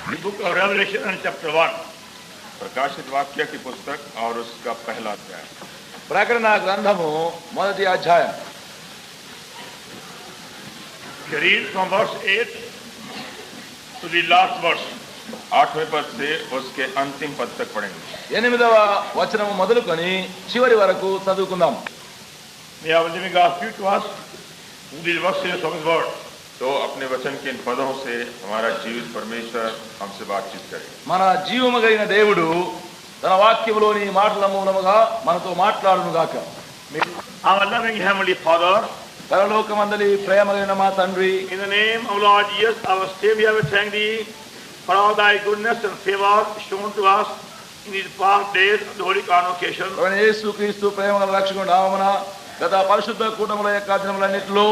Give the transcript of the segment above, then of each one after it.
The book of Revelation and chapter 1. प्रकाशित वाक्य की पुस्तक और उसका पहला अध्याय। ప్రకటన గ్రంథము మొదటి అధ్యాయం. You read from verse 8 to the last verse. 8वें पद से उसके अंतिम पद तक पढ़ेंगे। 8వ వచనము మొదలుకొని చివరి వరకు చదువుకుందాం. May our living God speak to us through these verses of His word. तो अपने वचन के इन पदों से हमारा जीवित परमेश्वर हमसे बातचीत करे। మన జీవము కలిగిన దేవుడు తన వాక్యములోని మాటల మూలముగా మనతో మాట్లాడును గాక. Our loving Heavenly Father, పరలోకమందలి ప్రేమ కలిగిన మా తండ్రి, in the name of Lord Jesus, our Savior, we thank Thee for all Thy goodness and favor shown to us in these past days of the Holy Convocation. ప్రభువైన యేసుక్రీస్తు ప్రేమ గల రక్షకుని నామమున గత పరిశుద్ధ కూటముల యొక్క దినములన్నిటిలో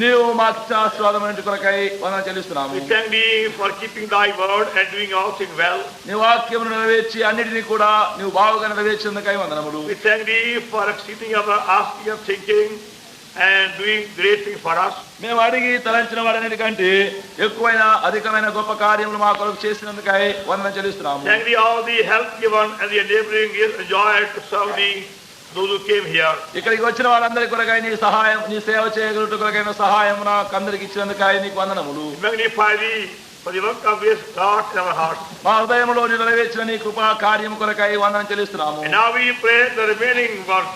నీవు మాకు ఇచ్చిన ఆశీర్వాదం కొరకై వందనాలు చెల్లిస్తున్నాము. We thank Thee for keeping Thy word and doing all things well. నీ వాక్యమును నెరవేర్చి అన్నిటినీ కూడా నీవు బాగుగా నెరవేర్చినందుకై వందనములు. We thank Thee for exceeding our asking and thinking and doing great things for us. మేము అడిగి తలంచిన వాడన్నిటికంటే ఎక్కువైన అధికమైన గొప్ప కార్యములు మా కొరకు చేసినందుకై వందనం చెల్లిస్తున్నాము. Thank Thee all the help given and the enabling joy to serve Thee, those who came here. ఇక్కడికి వచ్చిన వాళ్ళందరి కొరకై నీ సహాయం, నీ సేవ చేయగలుగుట కొరకైన సహాయం నాకు అందరికి ఇచ్చినందుకై నీకు వందనములు. Magnify Thee for the work of this thought in our hearts. మా హృదయంలో నీ నెరవేర్చిన నీ కృపా కార్యము కొరకై వందనం చెల్లిస్తున్నాము. And now we pray the remaining work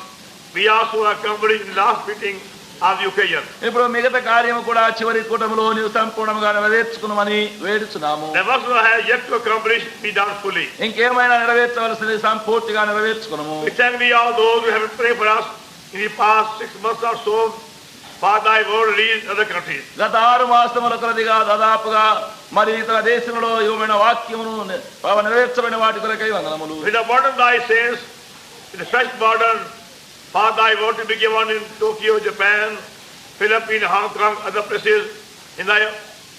we also accomplished in the last meeting of the occasion. ఇప్పుడు మిగతా కార్యము కూడా చివరి కూటములో నీవు సంపూర్ణంగా నెరవేర్చుకున్నామని వేడుచున్నాము. The work that has yet to accomplish be done fully. ఇంకేమైనా నెరవేర్చవలసింది సంపూర్తిగా నెరవేర్చుకున్నాము. We thank Thee all those who have prayed for us in the past 6 months or so for Thy word released in other countries. గత 6 మాసముల కొలదిగా దాదాపుగా మరి ఇతర దేశంలో ఇవ్వబడిన వాక్యమును నెరవేర్చబడిన వాటి కొరకై వందనములు. With the burden Thy saints, with the fresh burden for Thy word to be given in Tokyo, Japan, Philippines, Hong Kong, other places in Thy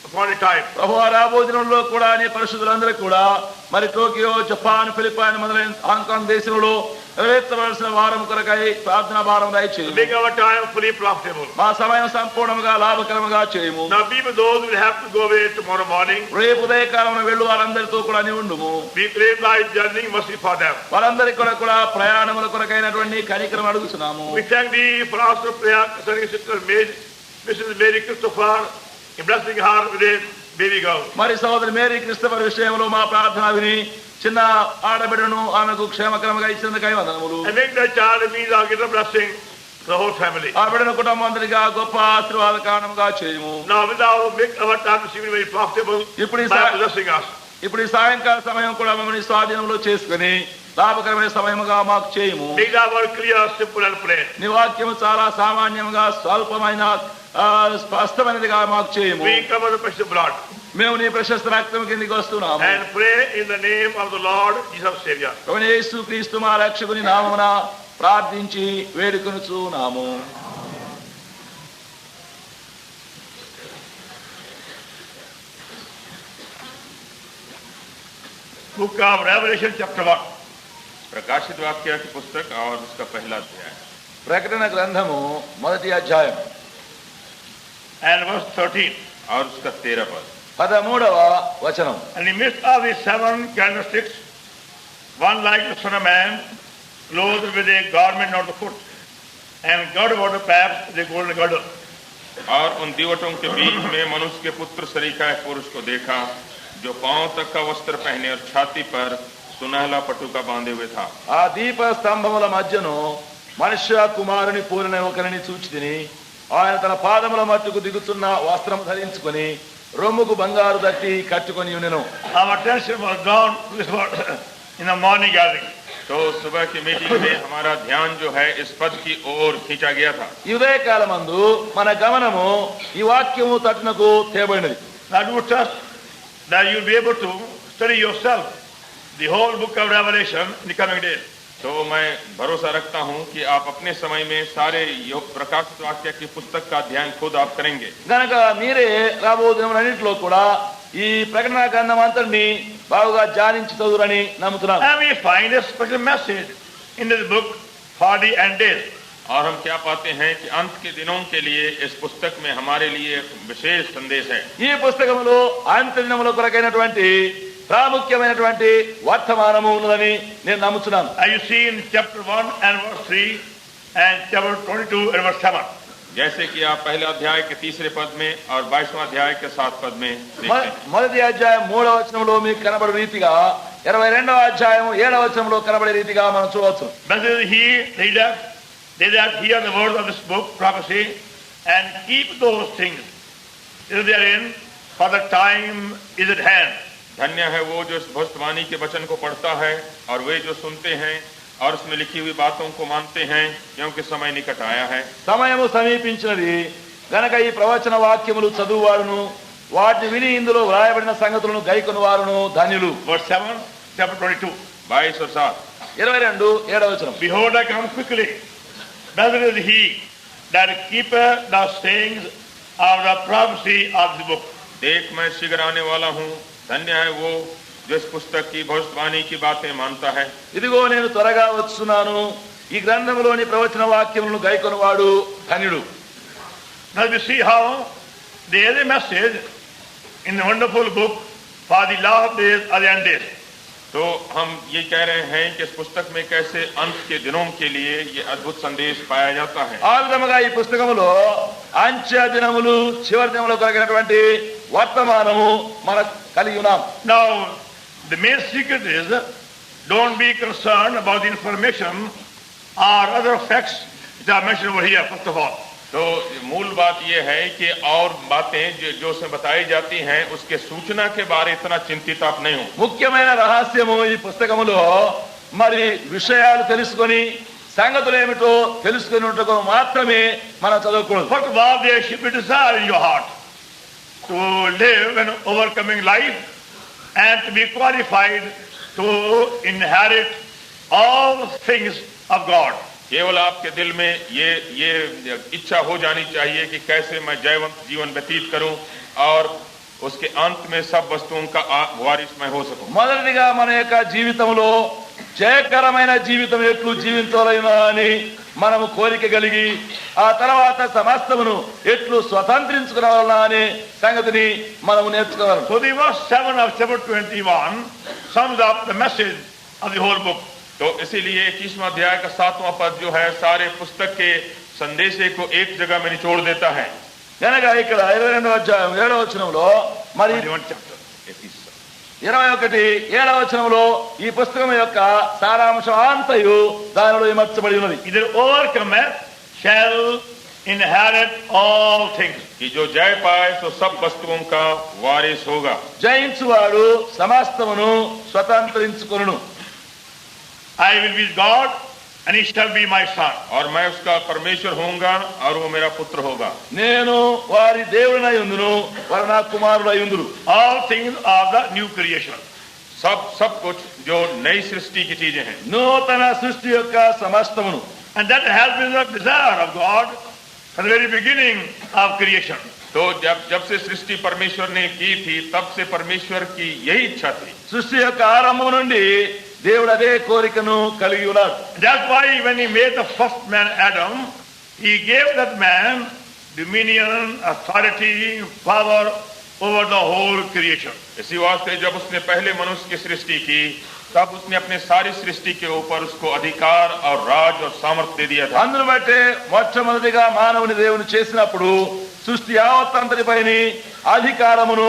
appointed time. ప్రభువా రాబోదినంలో కూడా నీ పరిశుద్ధులందరూ కూడా మరి టోకియో, జపాన్, ఫిలిప్పైన్ మొదలైన హాంకాంగ్ దేశంలో నెరవేర్చవలసిన వారం కొరకై ప్రార్థనా భారం దయచేయము. Make our time fully profitable. మా సమయం సంపూర్ణంగా లాభకరముగా చేయము. Now be with those who will have to go away tomorrow morning. రేపు ఉదయకాలమున వెళ్ళు వారందరితో కూడా నీ ఉండుము. We pray Thy journey mercy for them. వారందరి కొరకు కూడా ప్రయాణముల కొరకైనటువంటి కనికరం అడుగుతున్నాము. We thank Thee for also prayer concerning Sister Mrs. Mary Christopher, in blessing her with a baby girl. మరి సోదరి మేరీ క్రిస్టఫర్ విషయంలో మా ప్రార్థన విని చిన్న ఆడబిడ్డను ఆమెకు క్షేమకరముగా ఇచ్చినందుకై వందనములు. And make that child a means of greater blessing to the whole family. ఆ బిడ్డను కుటుంబం అందరిగా గొప్ప ఆశీర్వాద కారణముగా చేయము. Now without make our time this evening very profitable by blessing us. ఇప్పుడు ఈ సాయంకాల సమయం కూడా మమ్మల్ని స్వాధీనంలో చేసుకుని లాభకరమైన సమయముగా మాకు చేయము. Make our word clear, simple and plain. నీ వాక్యము చాలా సామాన్యంగా స్వల్పమైన స్పష్టమైనదిగా మాకు చేయము. We cover the precious blood మేము నీ ప్రశస్త రక్తం కిందికి వస్తున్నాము. and pray in the name of the Lord Jesus Savior. ప్రభువైన యేసుక్రీస్తు మా రక్షకుని నామమున ప్రార్థించి వేడుకొనుచున్నాము. Book of Revelation chapter 1. प्रकाशित वाक्य की पुस्तक और उसका पहला अध्याय। ప్రకటన గ్రంథము మొదటి అధ్యాయం And verse 13. और उसका 13 पद। 13వ వచనం. And in the midst of the 7 candlesticks, one like the Son of Man, clothed with a garment on the foot, and girded about the paps with a golden girdle. और उन दीवटों के बीच में मनुष्य के पुत्र सरीखा एक पुरुष को देखा, जो पांव तक का वस्त्र पहने और छाती पर सुनहला पटुका बांधे हुए था. ఆ దీప స్తంభముల మధ్యను మనుష్య కుమారుని పూరణ ఒకరిని చూచితిని. ఆయన తన పాదముల మట్టుకు దిగుతున్న వస్త్రం ధరించుకొని రొమ్ముకు బంగారు దట్టి కట్టుకొని ఉండెను. Our attention was drawn to this word in the morning gathering. तो सुबह की मीटिंग में हमारा ध्यान जो है इस पद की ओर खींचा गया था. ఈ ఉదయకాలమందు మన గమనము ఈ వాక్యము తట్టునకు తేబడినది. Now do trust that you'll be able to study yourself the whole book of Revelation in the coming days. तो मैं भरोसा रखता हूं कि आप अपने समय में सारे प्रकाशित वाक्य की पुस्तक का अध्ययन खुद आप करेंगे. గనక మీరే రాబోయే దినములన్నిటిలో కూడా ఈ ప్రకటన గ్రంథం అంతటిని బాగా ధ్యానించి చదువురని నమ్ముతున్నాను. And we find a special message in this book for the end days. और हम क्या पाते हैं कि अंत के दिनों के लिए इस पुस्तक में हमारे लिए विशेष संदेश है. ఈ పుస్తకములో అంత్య దినముల కొరకైనటువంటి ప్రాముఖ్యమైనటువంటి వర్తమానము ఉన్నదని నేను నమ్ముతున్నాను. As you see in chapter 1 and verse 3 and chapter 22 and verse 7. जैसे कि आप पहले अध्याय के 3 पद में और 22वां अध्याय के 7 पद में देखते हैं। మొదటి అధ్యాయం 3వ వచనంలో మీకు కనబడే రీతిగా 22వ అధ్యాయం 7వ వచనంలో కనబడే రీతిగా మనం చూడవచ్చు. Blessed is he they that hear the words of this book prophecy and keep those things that they are in, for the time is at hand. धन्य है वो जो इस भविष्यवाणी के वचन को पढ़ता है और वे जो सुनते हैं और उसमें लिखी हुई बातों को मानते हैं, क्योंकि समय निकट आया है। సమయము సమీపించినది గనక ఈ ప్రవచన వాక్యములు చదువువారును వాటిని విని ఇందులో వ్రాయబడిన సంగతులను గైకొను వారును ధన్యులు. Verse 7, chapter 22. 22 और 7। 22 7వ వచనం. Behold, I come quickly. Blessed is he that keepeth the sayings of the prophecy of this book. देख मैं शीघ्र आने वाला हूँ, धन्य है वो जो इस पुस्तक की भविष्यवाणी की बातें मानता है। ఇదిగో నేను త్వరగా వచ్చున్నాను, ఈ గ్రంథములోని ప్రవచన వాక్యములను గైకొనువాడు ధన్యుడు. Now we see how there is a message in the wonderful book for the last days or the end days. तो हम ये कह रहे हैं कि इस पुस्तक में कैसे अंत के दिनों के लिए ये अद्भुत संदेश पाया जाता है। ఆ విధముగా ఈ పుస్తకములో అంత్య దినములు చివరి దినములు కలిగినటువంటి వర్తమానము మనం కలిగి ఉన్నాం. Now the main secret is, don't be concerned about the information or other facts that are mentioned over here, first of all. तो मूल बात यह है कि और बातें जो उसमें बताई जाती हैं उसके सूचना के बारे इतना चिंतित आप नहीं हो। ముఖ్యమైన రహస్యము ఈ పుస్తకములో మరి విషయాలు తెలుసుకొని సంగతులు ఏమిటో తెలుసుకున్నట్టుకు మాత్రమే మనం చదవకూడదు. First of all, there should be desire in your heart to live an overcoming life and to be qualified to inherit all things of God. केवल आपके दिल में ये इच्छा हो जानी चाहिए कि कैसे मैं जयवंत जीवन व्यतीत करूं और उसके अंत में सब वस्तुओं का वारिस मैं हो सकूं। మొదటిగా మన యొక్క జీవితంలో జయకరమైన జీవితం ఎట్లు జీవించాలైనా అని మనము కోరిక కలిగి ఆ తర్వాత సమస్తమును ఎట్లు స్వతంత్రించుకోవాలన్నా అనే సంగతిని మనము నేర్చుకోవాలి. So the verse 7 of chapter 21 sums up the message of the whole book. तो इसीलिए 21वां अध्याय का 7वां पद जो है सारे पुस्तक के संदेशे को एक जगह में निचोड़ देता है। కనుక ఇక్కడ 22వ అధ్యాయం 7వ వచనంలో మరి 21 chapter. 21 7వ వచనంలో ఈ పుస్తకం యొక్క సారాంశం అంతయు దానిలో ఇమర్చబడి ఉన్నది. Either overcometh shall inherit all things. कि जो जय पाए तो सब वस्तुओं का वारिस होगा। జయించువాడు సమస్తమును స్వతంత్రించుకొనును. I will be God and he shall be my son. और मैं उसका परमेश्वर होऊंगा और वो मेरा पुत्र होगा। నేను వారి దేవుడనై ఉందును, వారు నా కుమారుడై ఉందురు. All things are the new creation. सब कुछ जो नई सृष्टि की चीजें हैं। నూతన సృష్టి యొక్క సమస్తమును. And that has been the desire of God from the very beginning of creation. तो जब से सृष्टि परमेश्वर ने की थी तब से परमेश्वर की यही इच्छा थी। సృష్టి యొక్క ఆరంభం నుండి దేవుడు అదే కోరికను కలిగి ఉన్నాడు. That's why when he made the first man Adam, he gave that man dominion, authority, power over the whole creation. इसी वास्ते जब उसने पहले मनुष्य की सृष्टि की तब उसने अपने सारी सृष्टि के ऊपर उसको अधिकार और राज और सामर्थ्य दे दिया था। అందును బట్టే మొట్టమొదటిగా మానవుని దేవుని చేసినప్పుడు సృష్టి యావత్తంతటిపైన అధికారమును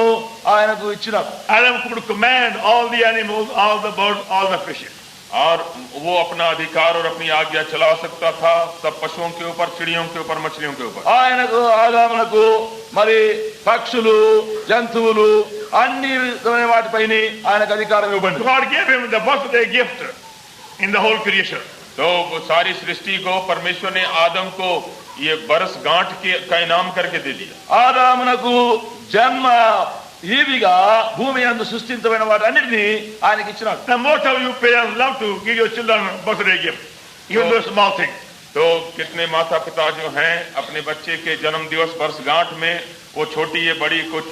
ఆయనకు ఇచ్చినాడు. Adam could command all the animals, all the birds, all the fishes. और वो अपना अधिकार और अपनी आज्ञा चला सकता था सब पशुओं के ऊपर, चिड़ियों के ऊपर, मछलियों के ऊपर। ఆయనకు ఆదామునకు మరి పక్షులు జంతువులు అన్ని విధమైన వాటిపైన ఆయనకు అధికారం ఇవ్వబడింది. God gave him the birthday gift in the whole creation. तो वो सारी सृष्टि को परमेश्वर ने आदम को ये बरस गांठ का इनाम करके दे दिया। ఆదామునకు జన్మ ఈవిగా భూమి యందు సృష్టించబడిన వాటన్నిటిని ఆయనకి ఇచ్చినాడు. Now most of you parents love to give your children birthday gift, even though small thing. तो कितने माता पिता जो हैं अपने बच्चे के जन्म दिवस वर्षगांठ में वो छोटी या बड़ी कुछ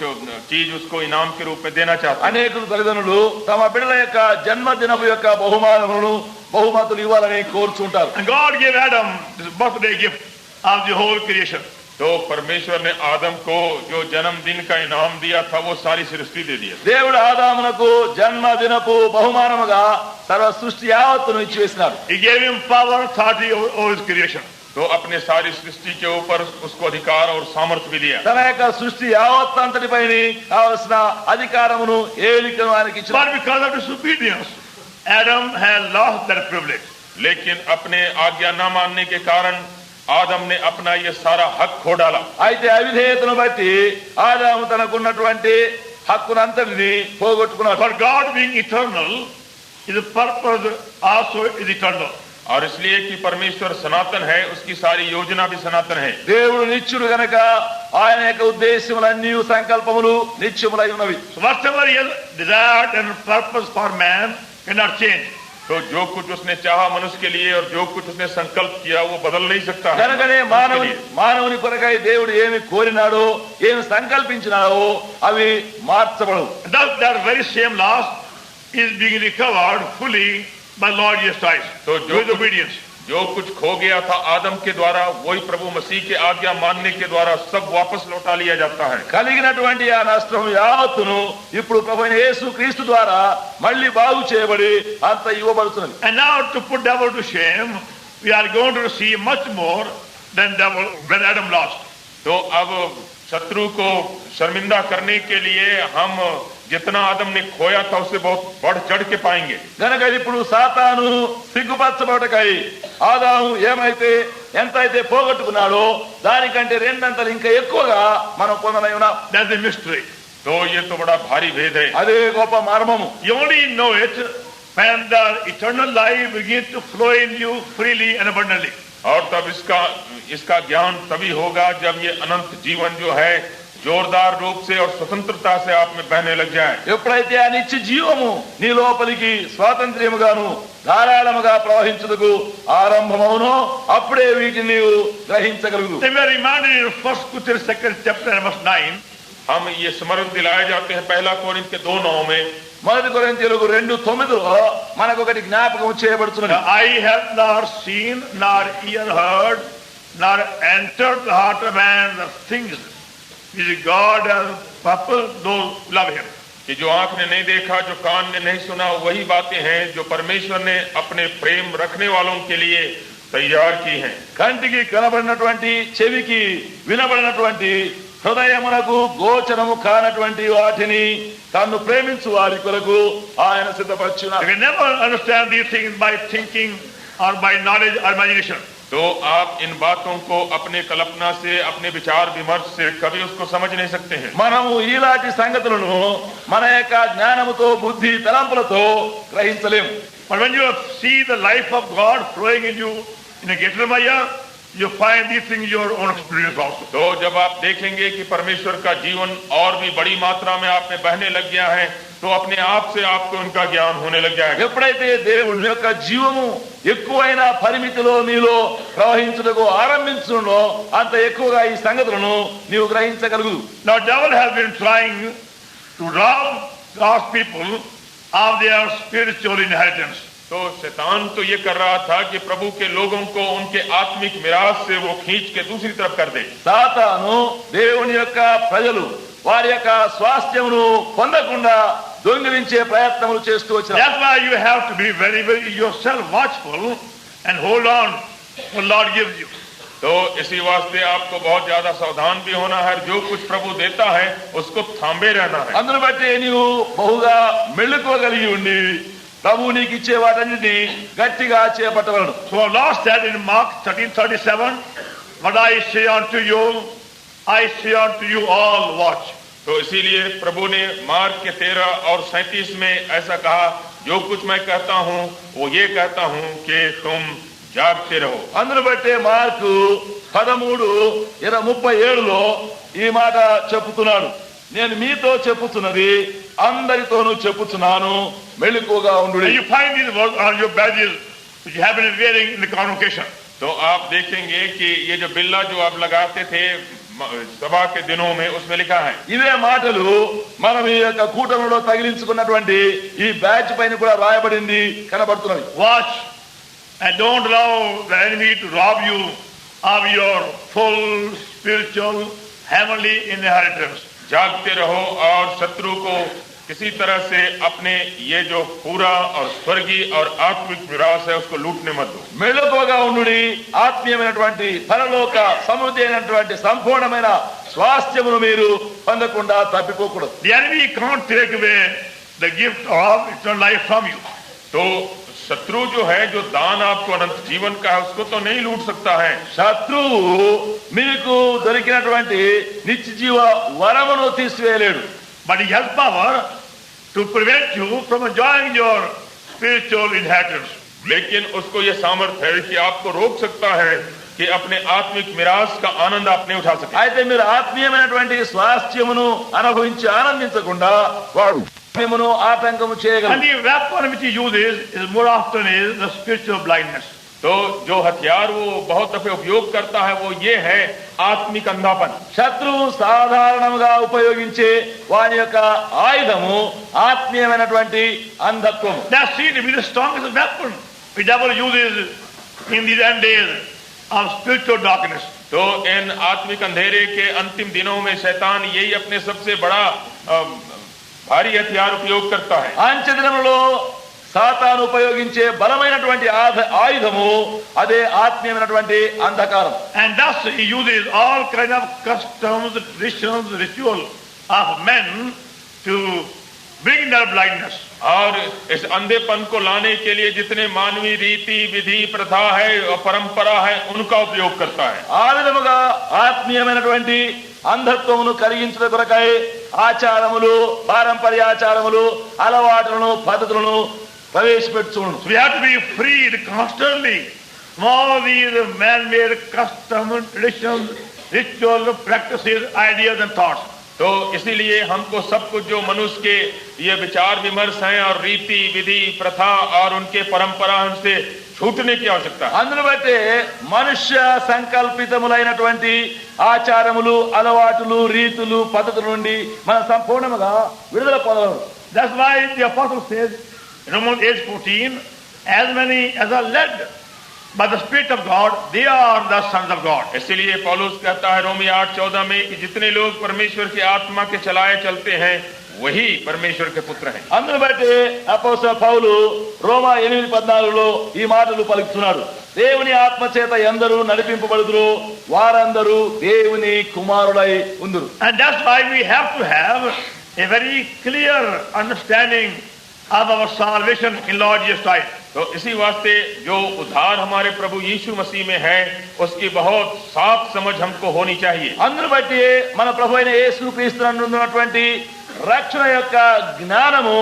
चीज उसको इनाम के रूप में देना चाहते हैं। అనేక తల్లిదండ్రులు తమ బిడ్డల యొక్క జన్మదినపు యొక్క బహుమతులు ఇవ్వాలని కోరుచుంటారు. And God gave Adam this birthday gift of the whole creation. तो परमेश्वर ने आदम को जो जन्मदिन का इनाम दिया था वो सारी सृष्टि दे दिया। దేవుడు ఆదామునకు జన్మదినపు బహుమానముగా సర్వ సృష్టి యావత్తును ఇచ్చి వేసినాడు. He gave him power, authority over his creation. तो अपने सारी सृष्टि के ऊपर उसको अधिकार और सामर्थ्य भी दिया। తన యొక్క సృష్టి యావత్తు అంతటిపైన కావలసిన అధికారమును ఏలికను ఆయనకి ఇచ్చాడు. But because of disobedience, Adam had lost that privilege. लेकिन अपने आज्ञा न मानने के कारण आदम ने अपना ये सारा हक खो डाला। అయితే అవిధేయతను బట్టి ఆదాము తనకున్నటువంటి హక్కునంతటిని పోగొట్టుకున్నాడు. For God being eternal, his purpose also is eternal. और इसलिए कि परमेश्वर सनातन है, उसकी सारी योजना भी सनातन है। దేవుడు నిత్యుడు గనక ఆయన యొక్క ఉద్దేశములన్నీ సంకల్పములు నిత్యములై ఉన్నవి. So whatever he has desired and purpose for man cannot change. तो जो कुछ उसने चाहा मनुष्य के लिए और जो कुछ उसने संकल्प किया वो बदल नहीं सकता है। కనుకనే మానవుని కొరకై దేవుడు ఏమి కోరినాడో ఏమి సంకల్పించినాడో అవి మార్చబడవు. Thus that very same loss is being recovered fully by Lord Jesus Christ. तो with obedience. जो कुछ खो गया था आदम के द्वारा वही प्रभु मसीह के आज्ञा मानने के द्वारा सब वापस लौटा लिया जाता है। కలిగినటువంటి ఆ నష్టం యావత్తును ఇప్పుడు ప్రభువైన యేసు క్రీస్తు ద్వారా మళ్ళీ బాగు చేయబడి అంత ఇవ్వబడుతున్నది. And now to put devil to shame, we are going to receive much more than devil when Adam lost. तो अब शत्रु को शर्मिंदा करने के लिए हम जितना आदम ने खोया था उससे बहुत बढ़ चढ़ के पाएंगे। గనక ఇప్పుడు సాతాను సిగ్గుపరచబడకై ఆదాము ఏమైతే ఎంతైతే పోగొట్టుకున్నాడో దానికంటే రెండంతలు ఇంకా ఎక్కువగా మనం పొందనై ఉన్నాం. That's the mystery. तो ये तो बड़ा भारी भेद है। అదే గొప్ప మర్మము. You only know it when the eternal life begins to flow in you freely and abundantly. और तब इसका ज्ञान तभी होगा जब ये अनंत जीवन जो है जोरदार रूप से और स्वतंत्रता से आप में बहने लग जाए। ఎప్పుడైతే ఆ నిత్య జీవము నీ లోపలికి స్వాతంత్ర్యముగాను ధారాళముగా ప్రవహించుటకు ఆరంభమవునో అప్పుడే వీటిని నీవు గ్రహించగలుగు. They were reminded in 1 Corinthians 2nd chapter verse 9. हम ये स्मरण दिलाए जाते हैं 1 कोरिन्थ के 2:9 में। మొదటి కొరింథీయులకు 2:9 మనకు ఒకటి జ్ఞాపకం చేయబడుతున్నది. I have not seen nor ear heard nor entered the heart of man the things which God has purposed those who love him. कि जो आंख ने नहीं देखा, जो कान ने नहीं सुना, वही बातें हैं जो परमेश्वर ने अपने प्रेम रखने वालों के लिए तैयार की हैं। కంటికి కనబడినటువంటి చెవికి వినబడినటువంటి హృదయమునకు గోచరము కానటువంటి వాటిని తన్ను ప్రేమించు వారి కొరకు ఆయన సిద్ధపరచున్నాడు. You can never understand these things by thinking or by knowledge or imagination. तो आप इन बातों को अपने कल्पना से, अपने विचार विमर्श से कभी उसको समझ नहीं सकते हैं। మనము ఇలాంటి సంగతులను మన యొక్క జ్ఞానముతో బుద్ధి తలంపులతో గ్రహించలేము. But when you see the life of God flowing in you in a Getrmaya, you find these things in your own experience also. तो जब आप देखेंगे कि परमेश्वर का जीवन और भी बड़ी मात्रा में आप में बहने लग गया है तो अपने आप से आपको उनका ज्ञान होने लग जाएगा। ఎప్పుడైతే దేవుని యొక్క జీవము ఎక్కువైన పరిమితిలో నీలో ప్రవహించుటకు ఆరంభించునో అంత ఎక్కువగా ఈ సంగతులను నీవు గ్రహించగలుగు. Now devil has been trying to rob God's people of their spiritual inheritance. तो शैतान तो ये कर रहा था कि प्रभु के लोगों को उनके आत्मिक मिरास से वो खींच के दूसरी तरफ कर दे. సాతాను దేవుని యొక్క ప్రజలు వారి యొక్క స్వాస్థ్యమును పొందకుండా దొంగిలించే ప్రయత్నములు చేస్తూ వచ్చారు. That's why you have to be very, very yourself watchful and hold on what Lord gives you. तो इसी वास्ते आपको बहुत ज्यादा सावधान भी होना है. जो कुछ प्रभु देता है उसको थांबे रहना है. అందును బట్టి నీవు బహుగా మెళుకోగలిగి ఉండి ప్రభు నీకు ఇచ్చే వాటన్నిటిని గట్టిగా చేపట్టవలను. So our Lord said in Mark 13:37, what I say unto you, I say unto you all, watch. तो इसीलिए प्रभु ने मार्क के 13 और 37 में ऐसा कहा, जो कुछ मैं कहता हूँ वो ये कहता हूँ कि तुम జాగ్రత్త రహో. అందును బట్టే మార్కు 13:37లో ఈ మాట చెప్పుతున్నాడు. నేను మీతో చెప్పుతున్నది అందరితోనూ చెప్పుచున్నాను, మెళుకువగా ఉండుడి. You find these words on your badges which you have been wearing in the convocation. तो आप देखेंगे कि ये जो बिल्ला जो आप लगाते थे సభా के दिनों में उसमें लिखा है. ఇవే మాటలు మనం ఈ యొక్క కూటమిలో తగిలించుకున్నటువంటి ఈ బ్యాచ్ పైన కూడా రాయబడింది కనబడుతున్నది. Watch and don't allow the enemy to rob you of your full spiritual heavenly inheritance. जागते रहो और शत्रु को किसी तरह से अपने ये जो पूरा और स्वर्गीय और आत्मिक विरासत है उसको लूटने मत दो. మెలకువగా ఉండుడి, ఆత్మీయమైనటువంటి పరలోక సమృద్ధి అయినటువంటి సంపూర్ణమైన స్వాస్థ్యమును మీరు పొందకుండా తప్పిపోకూడదు. The enemy can't take away the gift of eternal life from you. तो शत्रु जो है, जो दान आपको अनंत जीवन का है, उसको तो नहीं लूट सकता है. శత్రువు మీకు దొరికినటువంటి నిత్య జీవ వరమును తీసివేయలేడు. But he has power to prevent you from enjoying your spiritual inheritance. लेकिन उसको ये सामर्थ्य है कि आपको रोक सकता है कि अपने आत्मिक मिरास का आनंद आप नहीं उठा सके. అయితే మీరు ఆత్మీయమైనటువంటి స్వాస్థ్యమును అనుభవించి ఆనందించకుండా వాడు మిమ్మను ఆటంకము And చేయగలడు. the weapon which he uses is more often is the spiritual blindness. तो जो हथियार वो बहुत दफे उपयोग करता है वो ये है आत्मिक अंधापन. శత్రువు సాధారణంగా ఉపయోగించే వాని యొక్క ఆయుధము ఆత్మీయమైనటువంటి అంధత్వము. That's seen to be the strongest weapon the devil uses in these end days of spiritual darkness. तो इन आत्मिक अंधेरे के अंतिम दिनों में शैतान यही अपने सबसे बड़ा भारी हथियार उपयोग करता है. అంచె దినములో సాతాను ఉపయోగించే బలమైనటువంటి ఆయుధము అదే ఆత్మీయమైనటువంటి అంధకారం. And thus he uses all kind of customs, traditions, ritual of men to bring their blindness. और इस अंधेपन को लाने के लिए जितने मानवीय रीति विधि प्रथा है और परंपरा है उनका उपयोग करता है. ఆ విధముగా ఆత్మీయమైనటువంటి అంధత్వమును కలిగించడం కొరకై ఆచారములు, పారంపర్యాచారములు, అలవాట్లను, పద్ధతులను ప్రవేశపెట్టుచును. So we have to be freed constantly from all these man-made customs, traditions, rituals, practices, ideas and thoughts. तो इसीलिए हमको सब कुछ जो मनुष्य के ये विचार विमर्श हैं और रीति विधि प्रथा और उनके परंपरा उनसे छूटने की आवश्यकता है. అందును బట్టి మనుష్య సంకల్పితములైనటువంటి ఆచారములు, అలవాటులు, రీతులు, పద్ధతుల నుండి మనం సంపూర్ణంగా విడుదల పొందగలం. That's why the apostle says in Romans 8:14, as many as are led by the Spirit of God, they are the sons of God. इसीलिए पौलुस कहता है रोमी 8:14 में कि जितने लोग परमेश्वर की आत्मा के चलाए चलते हैं वही परमेश्वर के पुत्र हैं. అందును బట్టి అపోస్తలుడైన పౌలు రోమా 8:14లో ఈ మాటలు పలుకుతున్నాడు. దేవుని ఆత్మ చేత ఎందరూ నడిపింపబడుదురు వారందరూ దేవుని కుమారులై ఉందురు. And that's why we have to have a very clear understanding of our salvation in Lord Jesus Christ. तो इसी वास्ते जो उद्धार हमारे प्रभु यीशु मसीह में है उसकी बहुत साफ समझ हमको होनी चाहिए. అందును బట్టి మన ప్రభు అయిన యేసుక్రీస్తునందు ఉన్నటువంటి రక్షణ యొక్క జ్ఞానము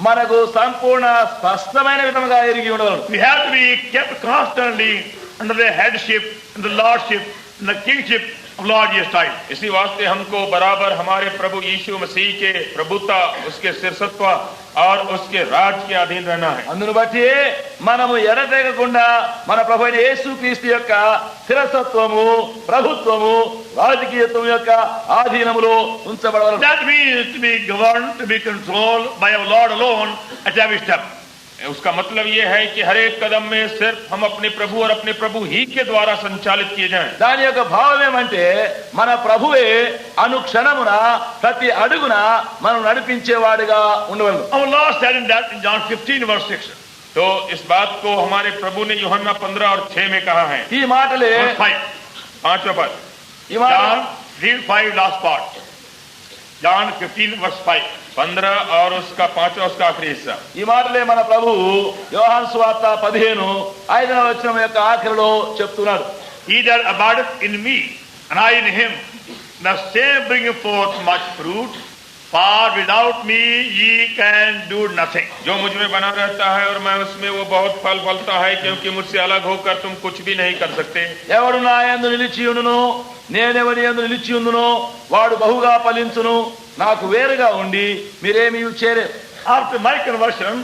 మనకు సంపూర్ణ స్పష్టమైన విధంగా ఎరిగి ఉండవలెను. We have to be kept constantly under the headship and the lordship and the kingship of Lord Jesus Christ. इसी वास्ते हमको बराबर हमारे प्रभु यीशु मसीह के प्रभुता, उसके शिरसत्व और उसके राज के अधीन रहना है. అందును బట్టి మనము ఎడతెగకుండా మన ప్రభు అయిన యేసుక్రీస్తు యొక్క శిరసత్వము, ప్రభుత్వము, రాజకీయత్వం యొక్క ఆధీనములో ఉంచబడవలెను. That means to be governed, to be controlled by our Lord alone at every step. उसका मतलब ये है कि हर एक कदम में सिर्फ हम अपने प्रभु और अपने प्रभु ही के द्वारा संचालित किए जाएं. దాని యొక్క భావం ఏమంటే మన ప్రభువే అనుక్షణమున ప్రతి అడుగున మనం నడిపించేవాడిగా ఉండవలెను. Our Lord said in that in John 15:6. तो इस बात को हमारे प्रभु ने यूहन्ना 15 और 6 में कहा है. ఈ మాటలే Verse 5. 5वां पद. ఈ మాట John 3:5 last part. John 15:5. 15 और उसका 5वां उसका आखिरी हिस्सा. ఈ మాటలే మన ప్రభు యోహాను సువార్త 15:5వ వచనం యొక్క ఆఖరిలో చెప్తున్నాడు. He that abideth in me and I in him, the same bringeth forth much fruit, for without me ye can do nothing. जो मुझ में बना रहता है और मैं उसमें, वो बहुत फल फलता है, क्योंकि मुझसे अलग होकर तुम कुछ भी नहीं कर सकते. ఎవడు నా యందు నిలిచి ఉండును, నేనెవని యందు నిలిచి ఉండును వాడు బహుగా ఫలించును. నాకు వేరుగా ఉండి మీరేమీ చేయలేరు. After my conversion,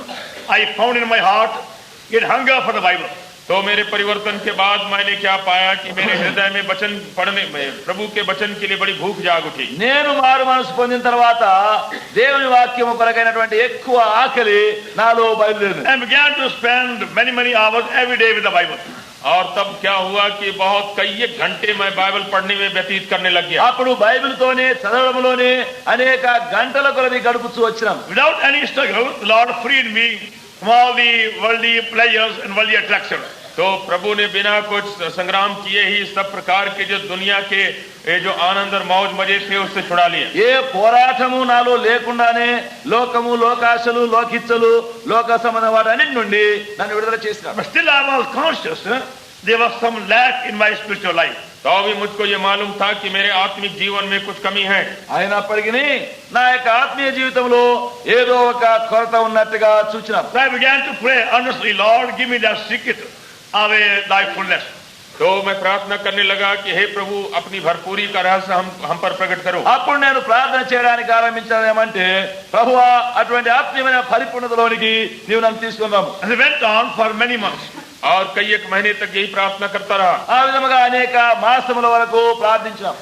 I found in my heart a hunger for the Bible. तो मेरे परिवर्तन के बाद मैंने क्या पाया कि मेरे हृदय में वचन पढ़ने में, प्रभु के वचन के लिए बड़ी भूख जाग उठी. నేను మారు మనసు పొందిన తర్వాత దేవుని వాక్యము కొరకైనటువంటి ఎక్కువ ఆకలి నాలో బయలుదేరింది. And began to spend many hours every day with the Bible. और तब क्या हुआ कि बहुत कई एक घंटे मैं बाइबल पढ़ने में व्यतीत करने लग गया। అప్పుడు బైబిల్తోనే చదవడంలోనే అనేక గంటల కొలది గడుపుతూ వచ్చినాం. Without any struggle, the Lord freed me from all the worldly pleasures and worldly attractions. तो प्रभु ने बिना कुछ संग्राम किए ही सब प्रकार के जो दुनिया के ये जो आनंद और मौज मजे थे उससे छुड़ा लिए। ఏ పోరాటము నాలో లేకుండానే లోకము, లోకాశలు, లోకిచ్చలు, లోక సంబంధ వాటన్నిటి నుండి నన్ను విడుదల చేసినాడు. But still I was conscious there was some lack in my spiritual life. तो अभी मुझको ये मालूम था कि मेरे आत्मिक जीवन में कुछ कमी है। అయినప్పటికీ నా యొక్క ఆత్మీయ జీవితంలో ఏదో ఒక కొరత ఉన్నట్టుగా చూచినాను. So I began to pray earnestly, Lord, give me that secret of thy fullness. तो मैं प्रार्थना करने लगा कि हे प्रभु अपनी भरपूरी का रहस्य हम पर प्रकट करो। అప్పుడు నేను ప్రార్థన చేయడానికి ఆరంభించాను ఏమంటే, ప్రభువా అటువంటి ఆత్మీయమైన పరిపూర్ణతలోనికి నీవు నన్ను తీసుకున్నాము. And I went on for many months. और कई एक महीने तक यही प्रार्थना करता रहा। ఆ విధముగా అనేక మాసముల వరకు ప్రార్థించాం.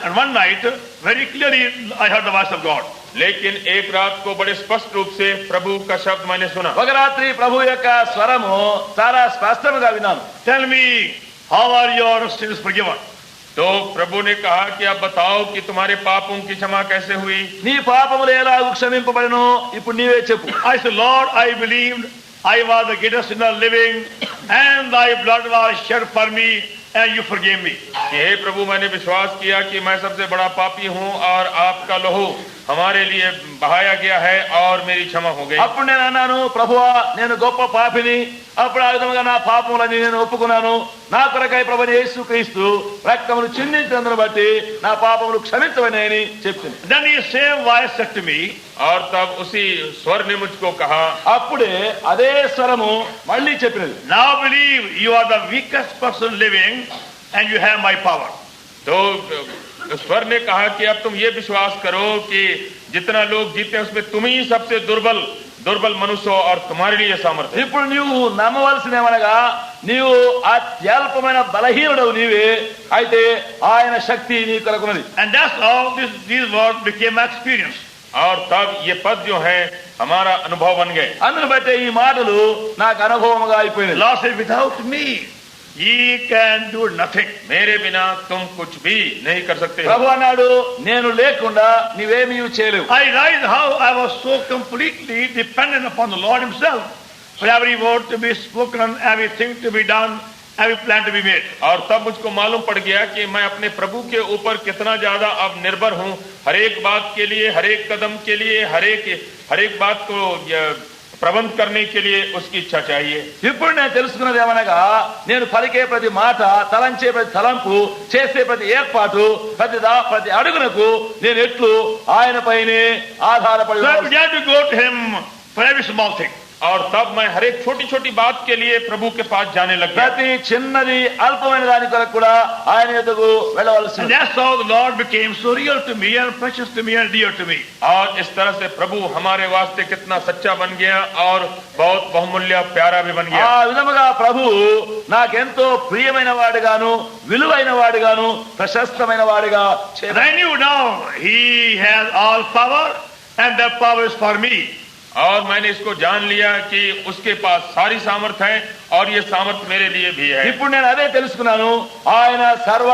And one night, very clearly, I heard the voice of God. लेकिन एक रात को बड़े स्पष्ट रूप से प्रभु का शब्द मैंने सुना। ఒక రాత్రి ప్రభు యొక్క స్వరము చాలా స్పష్టంగా విన్నాను. Tell me, how are your sins forgiven? तो प्रभु ने कहा कि अब बताओ कि तुम्हारे पापों की क्षमा कैसे हुई। నీ పాపములు ఎలాగూ క్షమింపబడను ఇప్పుడు నీవే చెప్పు. I said, Lord, I believed I was the greatest sinner living, and thy blood was shed for me, and you forgave me. हे प्रभु मैंने विश्वास किया कि मैं सबसे बड़ा पापी हूँ और आपका लहू हमारे लिए बहाया गया है और मेरी क्षमा हो गई। అప్పుడు నేను అన్నాను, ప్రభువా నేను గొప్ప పాపిని, అప్పుడు ఆ విధంగా నా పాపములని నేను ఒప్పుకున్నాను. నా కొరకై ప్రభువైన యేసుక్రీస్తు రక్తమును చిందించినందును బట్టి నా పాపములు క్షమించవని అని చెప్పింది. Then the same voice said to me, और तब उसी स्वर ने मुझको कहा, అప్పుడే అదే స్వరము మళ్ళీ చెప్పినది, now believe you are the weakest person living, and you have my power. तो स्वर ने कहा कि अब तुम ये विश्वास करो कि जितना लोग जीते हैं उसमें तुम ही सबसे दुर्बल मनुष्य हो और तुम्हारे लिए सामर्थ्य। ఇప్పుడు నీవు నమ్మవలసినేమనగా నీవు అత్యల్పమైన బలహీనుడవు నీవే, అయితే ఆయన శక్తి నీ కొరకున్నది. And that's how these words became my experience. और तब ये पद जो है हमारा अनुभव बन गए। అందును బట్టే ఈ మాటలు నాకు అనుభవముగా అయిపోయినది. Lord said, without me, ye can do nothing. मेरे बिना तुम कुछ भी नहीं कर सकते। ప్రభు అన్నాడు, నేను లేకుండా నీవేమీ చేయలేవు. I realized how I was so completely dependent upon the Lord himself for every word to be spoken, everything to be done, every plan to be made. और तब मुझको मालूम पड़ गया कि मैं अपने प्रभु के ऊपर कितना ज्यादा अब निर्भर हूँ, हर एक बात के लिए, हर एक कदम के लिए, हर एक बात को प्रबंध करने के लिए उसकी इच्छा चाहिए। ఇప్పుడు నేను తెలుసుకున్నది ఏమనగా, నేను పలికే ప్రతి మాట, తలంచే ప్రతి తలంపు, చేసే ప్రతి ఏర్పాటు, ప్రతి అడుగునకు నేను ఎట్లు ఆయన పైనే ఆధారపడి So I began to go to him for every small thing. और तब मैं हर एक छोटी छोटी बात के लिए प्रभु के पास जाने लग गया। ప్రతి చిన్నది అల్పమైన దాని కొరకు కూడా ఆయన ఎదుగు వెళ్ళవలసి. And that's how the Lord became so real to me and precious to me and dear to me. और इस तरह से प्रभु हमारे वास्ते कितना सच्चा बन गया और बहुत बहुमूल्य प्यारा भी बन गया। ఆ విధముగా ప్రభు నాకెంతో ప్రియమైన వాడుగాను, విలువైన వాడుగాను, ప్రశస్తమైన వాడుగా And I knew now he has all power and that power is for me. और मैंने इसको जान लिया कि उसके पास सारी सामर्थ है और ये सामर्थ मेरे लिए भी है। ఇప్పుడు నేను అదే తెలుసుకున్నాను, ఆయన సర్వ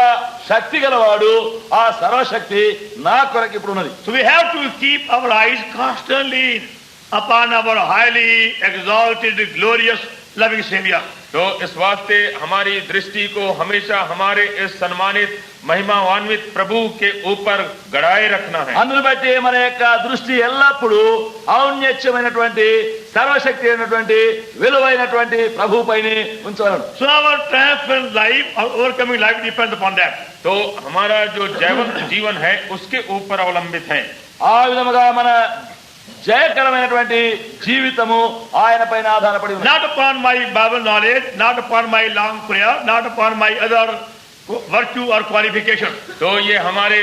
శక్తి గలవాడు, ఆ సర్వశక్తి నా కొరకు ఇప్పుడు ఉన్నది. So we have to keep our eyes constantly upon our highly exalted, glorious, loving Savior. तो इस वास्ते हमारी दृष्टि को हमेशा हमारे इस सम्मानित महिमान्वित प्रभु के ऊपर गड़ाए रखना है। అందును బట్టి మన యొక్క దృష్టి ఎల్లప్పుడూ ఔన్నత్యమైనటువంటి, సర్వశక్తి అయినటువంటి, విలువైనటువంటి ప్రభు పైన ఉంచాలి. So our triumphant life, our overcoming life depends upon that. तो हमारा जो जीवन है उसके ऊपर अवलंबित है। ఆ విధముగా మన జయకరమైనటువంటి జీవితము ఆయన పైన ఆధారపడి ఉంది. Not upon my Bible knowledge, not upon my long prayer, not upon my other virtue or qualification. तो ये हमारे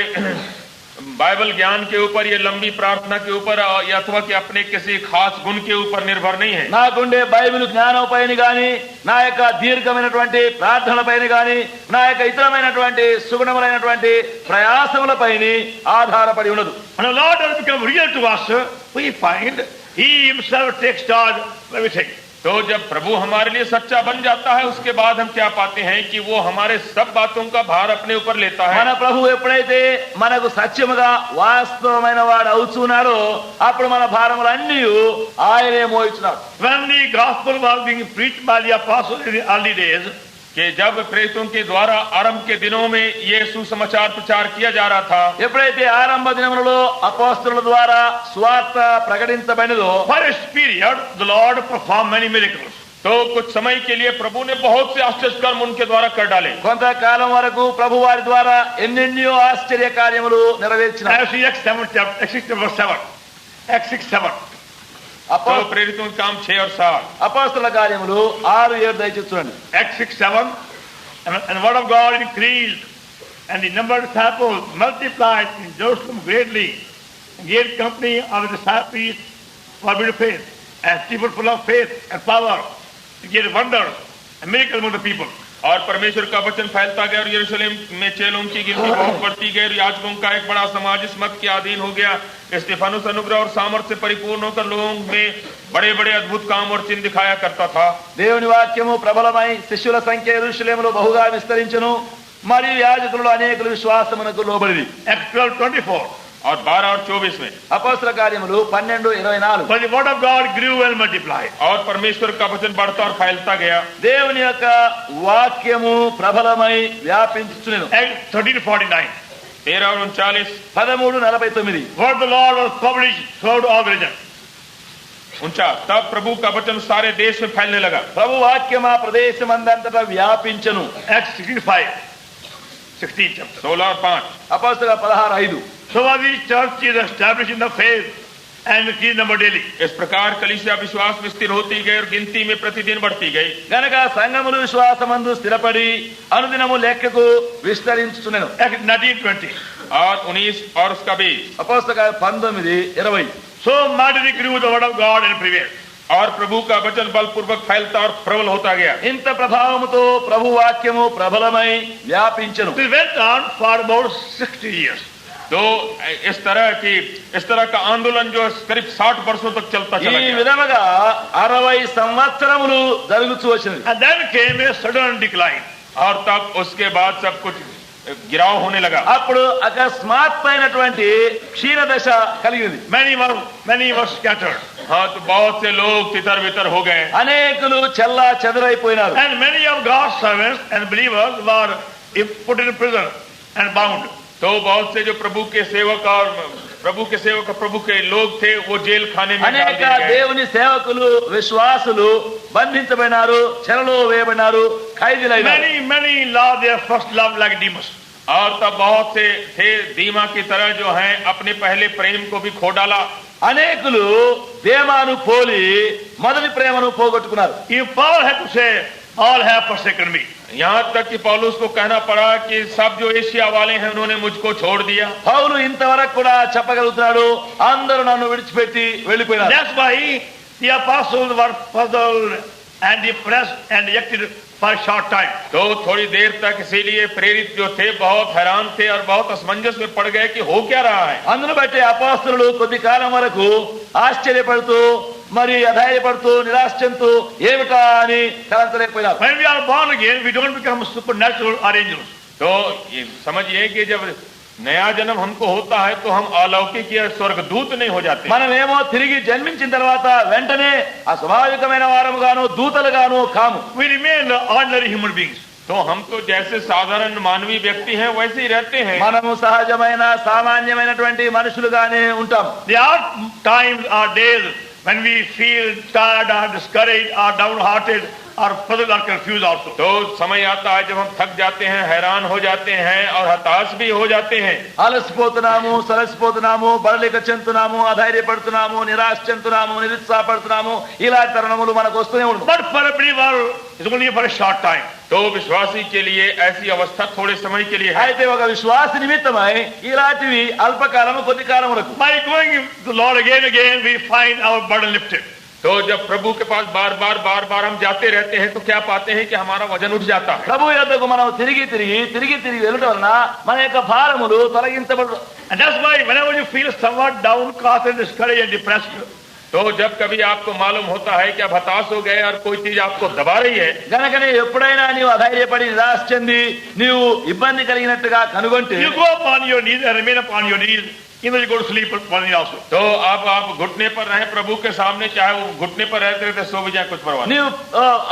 बाइबल ज्ञान के ऊपर, ये लंबी प्रार्थना के ऊपर या अथवा कि अपने किसी खास गुण के ऊपर निर्भर नहीं है। నాకుండే బైబిల్ జ్ఞానం పైన గాని, నా యొక్క దీర్ఘమైనటువంటి ప్రార్థనల పైన గాని, నా యొక్క ఇతరమైనటువంటి సుగుణములైనటువంటి ప్రయాసముల పైన ఆధారపడి ఉండదు. When the Lord has become real to us, we find He Himself takes charge of everything. तो जब प्रभु हमारे लिए सच्चा बन जाता है, उसके बाद हम क्या पाते हैं कि वो हमारे सब बातों का भार अपने ऊपर लेता है। మన ప్రభు ఎప్పుడైతే మనకు సత్యముగా వాస్తవమైన వాడు అవుతున్నాడో అప్పుడు మన భారములన్నీ ఆయనే మోయించున్నాడు. When the gospel was being preached by the apostles in the early days, कि जब प्रेरितों के द्वारा आरंभ के दिनों में ये सुसमाचार प्रचार किया जा रहा था, ఎప్పుడైతే ఆరంభ దినములలో అపోస్తలుల ద్వారా సువార్త ప్రకటించబడినదో for a period the Lord performed many miracles. तो कुछ समय के लिए प्रभु ने बहुत से आश्चर्य कर्म उनके द्वारा कर डाले। కొంతకాలం వరకు ప్రభు వారి ద్వారా ఎన్నెన్నో ఆశ్చర్య కార్యములు నెరవేర్చినారు. As we Acts 7, Acts 6:7. तो प्रेरितों के काम 6 और 7, అపోస్తలుల కార్యములు 6, 7 దయచేసి చూడండి. Acts 6:7, and the word of God increased, and the number of disciples multiplied in Jerusalem greatly, and great company of the disciples were made of faith, and people full of faith and power, to get wonders and miracles among the people. और परमेश्वर का वचन फैलता गया और यरूशलेम में चेलों की गिनती बहुत बढ़ती गई और याजकों का एक बड़ा समाज इस मत के अधीन हो गया। स्तिफनुस अनुग्रह और सामर्थ्य से परिपूर्ण होकर लोगों में बड़े बड़े अद्भुत काम और चिन्ह दिखाया करता था। దేవుని వాక్యము ప్రబలమై శిష్యుల సంఖ్య యెరూషలేములో బహుగా విస్తరించెను మరియు యాజకులు అనేకులు విశ్వాసమునకు లోబడిరి. Acts 12:24. और 12 और 24 में అపోస్తల కార్యములు 12:24. For the word of God grew and multiplied. और परमेश्वर का वचन बढ़ता और फैलता गया। దేవుని యొక్క వాక్యము ప్రబలమై వ్యాపించుచునెను. Acts 13:49. 13 और 39, 13:49. Word of the Lord was published throughout all regions. 49, तब प्रभु का वचन सारे देश में फैलने लगा। ప్రభు వాక్యం ఆ ప్రదేశమందంతటా వ్యాపించెను. Acts 16 chapter. 16 और 5, అపోస్తల 16:5. So was the church is established in the faith and increased number daily. इस प्रकार कलीसिया विश्वास में स्थिर होती गई और गिनती में प्रतिदिन बढ़ती गई। గనక సంఘములు విశ్వాసమందు స్థిరపడి అనుదినము లెక్కకు విస్తరించుచునెను. Acts 19:20. और 19 और उसका 20, అపోస్తల 19:20. So mightily grew the word of God and prevailed. और प्रभु का वचन बलपूर्वक फैलता और प्रबल होता गया। ఇంత ప్రభావముతో ప్రభు వాక్యము ప్రబలమై వ్యాపించెను. This went on for about 60 years. तो इस तरह का आंदोलन जो करीब 60 वर्षों तक चलता चला ఈ गया। విధముగా 60 సంవత్సరములు జరుగుతూ వచ్చినది. And then came a sudden decline. और तब उसके बाद सब कुछ गिराव होने लगा। అప్పుడు అకస్మాత్తైనటువంటి క్షీణదశ కలిగింది. Many were scattered. हाँ, तो बहुत से लोग तितर बितर हो गए అనేకులు చెల్లా చెదరైపోయినారు. And many of God's servants and believers were put in prison and bound. तो बहुत से जो प्रभु के सेवक प्रभु के लोग थे वो जेल खाने में डाल అనేక दिए गए। దేవుని సేవకులు విశ్వాసులు బంధించబడినారు, చెరలో వేయబడినారు, ఖైదీలైనారు. Many lost their first love like Demas. और तब बहुत से थे दीमा की तरह जो हैं अपने पहले प्रेम को भी खो डाला। అనేకులు దేమాను పోలి మొదటి ప్రేమను పోగొట్టుకున్నారు. If Paul had to say, all have forsaken me. यहाँ तक कि पौलुस को कहना पड़ा कि सब जो एशिया वाले हैं उन्होंने मुझको छोड़ दिया। పౌలు ఇంతవరకు కూడా చెప్పగలుగుతున్నాడు, అందరూ నన్ను విడిచిపెట్టి వెళ్ళిపోయినారు. That's why the apostles were puzzled and depressed and rejected for a short time. तो थोड़ी देर तक इसीलिए प्रेरित जो थे बहुत हैरान थे और बहुत असमंजस में पड़ गए कि हो क्या रहा है। అందును బట్టి అపోస్తలులు కొద్ది కాలం వరకు ఆశ్చర్యపడుతూ మరి అధైర్యపడుతూ నిరాశ చెందుతూ ఏమిటా అని తలంచలేకపోయినారు. When we are born again, we don't become supernatural or angels. तो ये समझिए कि जब नया जन्म हमको होता है तो हम अलौकिक या स्वर्गदूत नहीं हो जाते। మనమేమో తిరిగి జన్మించిన తర్వాత వెంటనే అస్వాభావికమైన వారముగాను దూతలుగాను కాము. We remain ordinary human beings. तो हम तो जैसे साधारण मानवीय व्यक्ति हैं वैसे ही रहते हैं। మనము సహజమైన సామాన్యమైనటువంటి మనుషులుగానే ఉంటాం. There are times or days when we feel tired or discouraged or downhearted or puzzled or confused also. तो समय आता है जब हम थक जाते हैं, हैरान हो जाते हैं और हताश भी हो जाते हैं। అలసిపోతున్నాము, సలసిపోతున్నాము, బడలిక చెందుతున్నాము, అధైర్యపడుతున్నాము, నిరాశ చెందుతున్నాము, నిరుత్సాహపడుతున్నాము. ఇలాంటి తరుణములు మనకు వస్తూనే ఉంటాయి. But for a believer, it's only for a short time. तो विश्वासी के लिए ऐसी अवस्था थोड़े समय के लिए है। అయితే ఒక విశ్వాస నిమిత్తమై ఇలాంటివి అల్పకాలము, కొద్ది కాలములకు. By going to the Lord again and again, we find our burden lifted. तो जब प्रभु के पास बार बार हम जाते रहते हैं तो क्या पाते हैं कि हमारा वजन उठ जाता है। ప్రభు యొద్దకు మనం తిరిగి వెళ్ళటం వలన మన యొక్క భారములు తొలగించబడు. And that's why whenever you feel somewhat downcast and discouraged and depressed, तो जब कभी आपको मालूम होता है कि आप हताश हो गए और कोई चीज आपको दबा रही है, గనకనే ఎప్పుడైనా నీవు అధైర్యపడి నిరాశ చెంది నీవు ఇబ్బంది కలిగినట్టుగా కనుగొంటే you go upon your knees and remain upon your knees. You know, you go to sleep upon it also. तो आप घुटने पर रहे प्रभु के सामने, चाहे वो घुटने पर रहते रहते सो भी जाए, कुछ परवाह नहीं। నీవు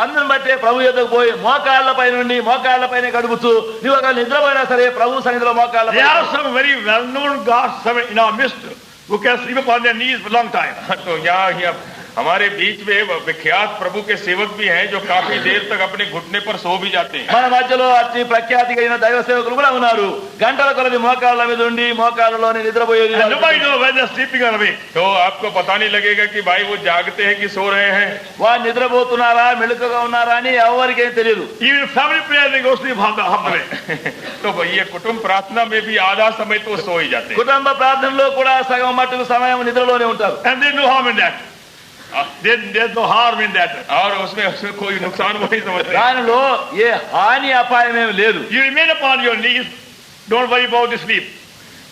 అందుని బట్టే ప్రభు యొద్దకు పోయి మోకాళ్ళపై నుండి మోకాళ్ళపైన గడుపుతూ నీవు ఒక నిద్రపోయినా సరే ప్రభు సన్నిధిలో మోకాళ్ళపై There are some very well-known gods in our midst who can sleep upon their knees for a long time. तो यहाँ हमारे बीच में विख्यात प्रभु के सेवक भी हैं जो काफी देर तक अपने घुटने पर सो भी जाते हैं। మన మధ్యలో అతి ప్రఖ్యాతి కలిగిన దైవ సేవకులు కూడా ఉన్నారు. గంటల కొలది మోకాళ్ళ మీద ఉండి మోకాళ్ళలోనే నిద్రపోయేది. And nobody knows whether they're sleeping or awake. तो आपको पता नहीं लगेगा कि भाई वो जागते हैं कि सो रहे हैं। వారు నిద్రపోతున్నారా మెలకుగా ఉన్నారా అని ఎవరికేం తెలియదు. Even family prayer, they go sleep half the way. तो ये कुटुंब प्रार्थना में भी आधा समय तो सो ही जाते हैं। కుటుంబ ప్రార్థనలో కూడా సగం మట్టుకు సమయం నిద్రలోనే ఉంటారు. And there's no harm in that. There's no harm in that. और उसमें कोई नुकसान वो नहीं समझते। దానిలో ఏ హాని అపాయం ఏమి లేదు. You remain upon your knees. Don't worry about the sleep.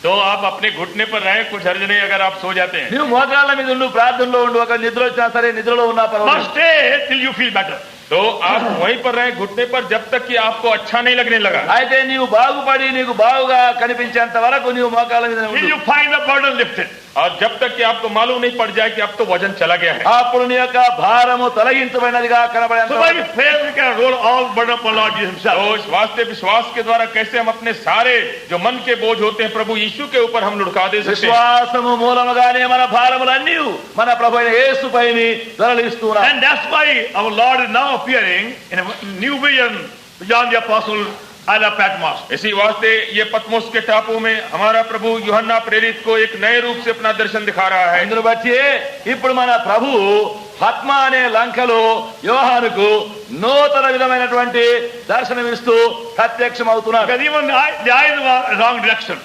तो आप अपने घुटने पर रहें, कुछ हर्ज नहीं अगर आप सो जाते हैं। నీవు మోకాళ్ళ మీద ఉండు, ప్రార్థనలో ఉండు, ఒక నిద్ర వచ్చినా సరే నిద్రలో ఉన్నా But పర్వాలేదు. stay till you feel better. तो आप वहीं पर रहें घुटने पर जब तक कि आपको अच्छा नहीं लगने लगा। అయితే నీవు బాగుపడి నీకు బాగుగా కనిపించేంత వరకు నీవు మోకాళ్ళ మీద Till ఉండు. you find the burden lifted. और जब तक कि आपको मालूम नहीं पड़ जाए कि अब तो वजन चला गया है। అప్పుడు నీ యొక్క భారము తొలగించబడినదిగా కనబడేంత So by faith we can roll all burden upon Lord Jesus तो himself. इस वास्ते विश्वास के द्वारा कैसे हम अपने सारे जो मन के बोझ होते हैं प्रभु यीशु के ऊपर हम लुढ़का दे सकते हैं। విశ్వాసము మూలముగానే మన భారములన్నీ మన ప్రభు అయిన యేసుపైని తరలిస్తున్నాం. And that's why our Lord is now appearing in a new vision to John the Apostle at Patmos. इसी वास्ते ये पतमोस के टापू में हमारा प्रभु यूहन्ना प्रेरित को एक नए रूप से अपना दर्शन दिखा रहा है। ఇందును బట్టి ఇప్పుడు మన ప్రభు పద్మ అనే లంకలో యోహానుకు నూతన విధమైనటువంటి దర్శనమిస్తూ ప్రత్యక్షం అవుతున్నాడు. Because even the eyes were wrong direction.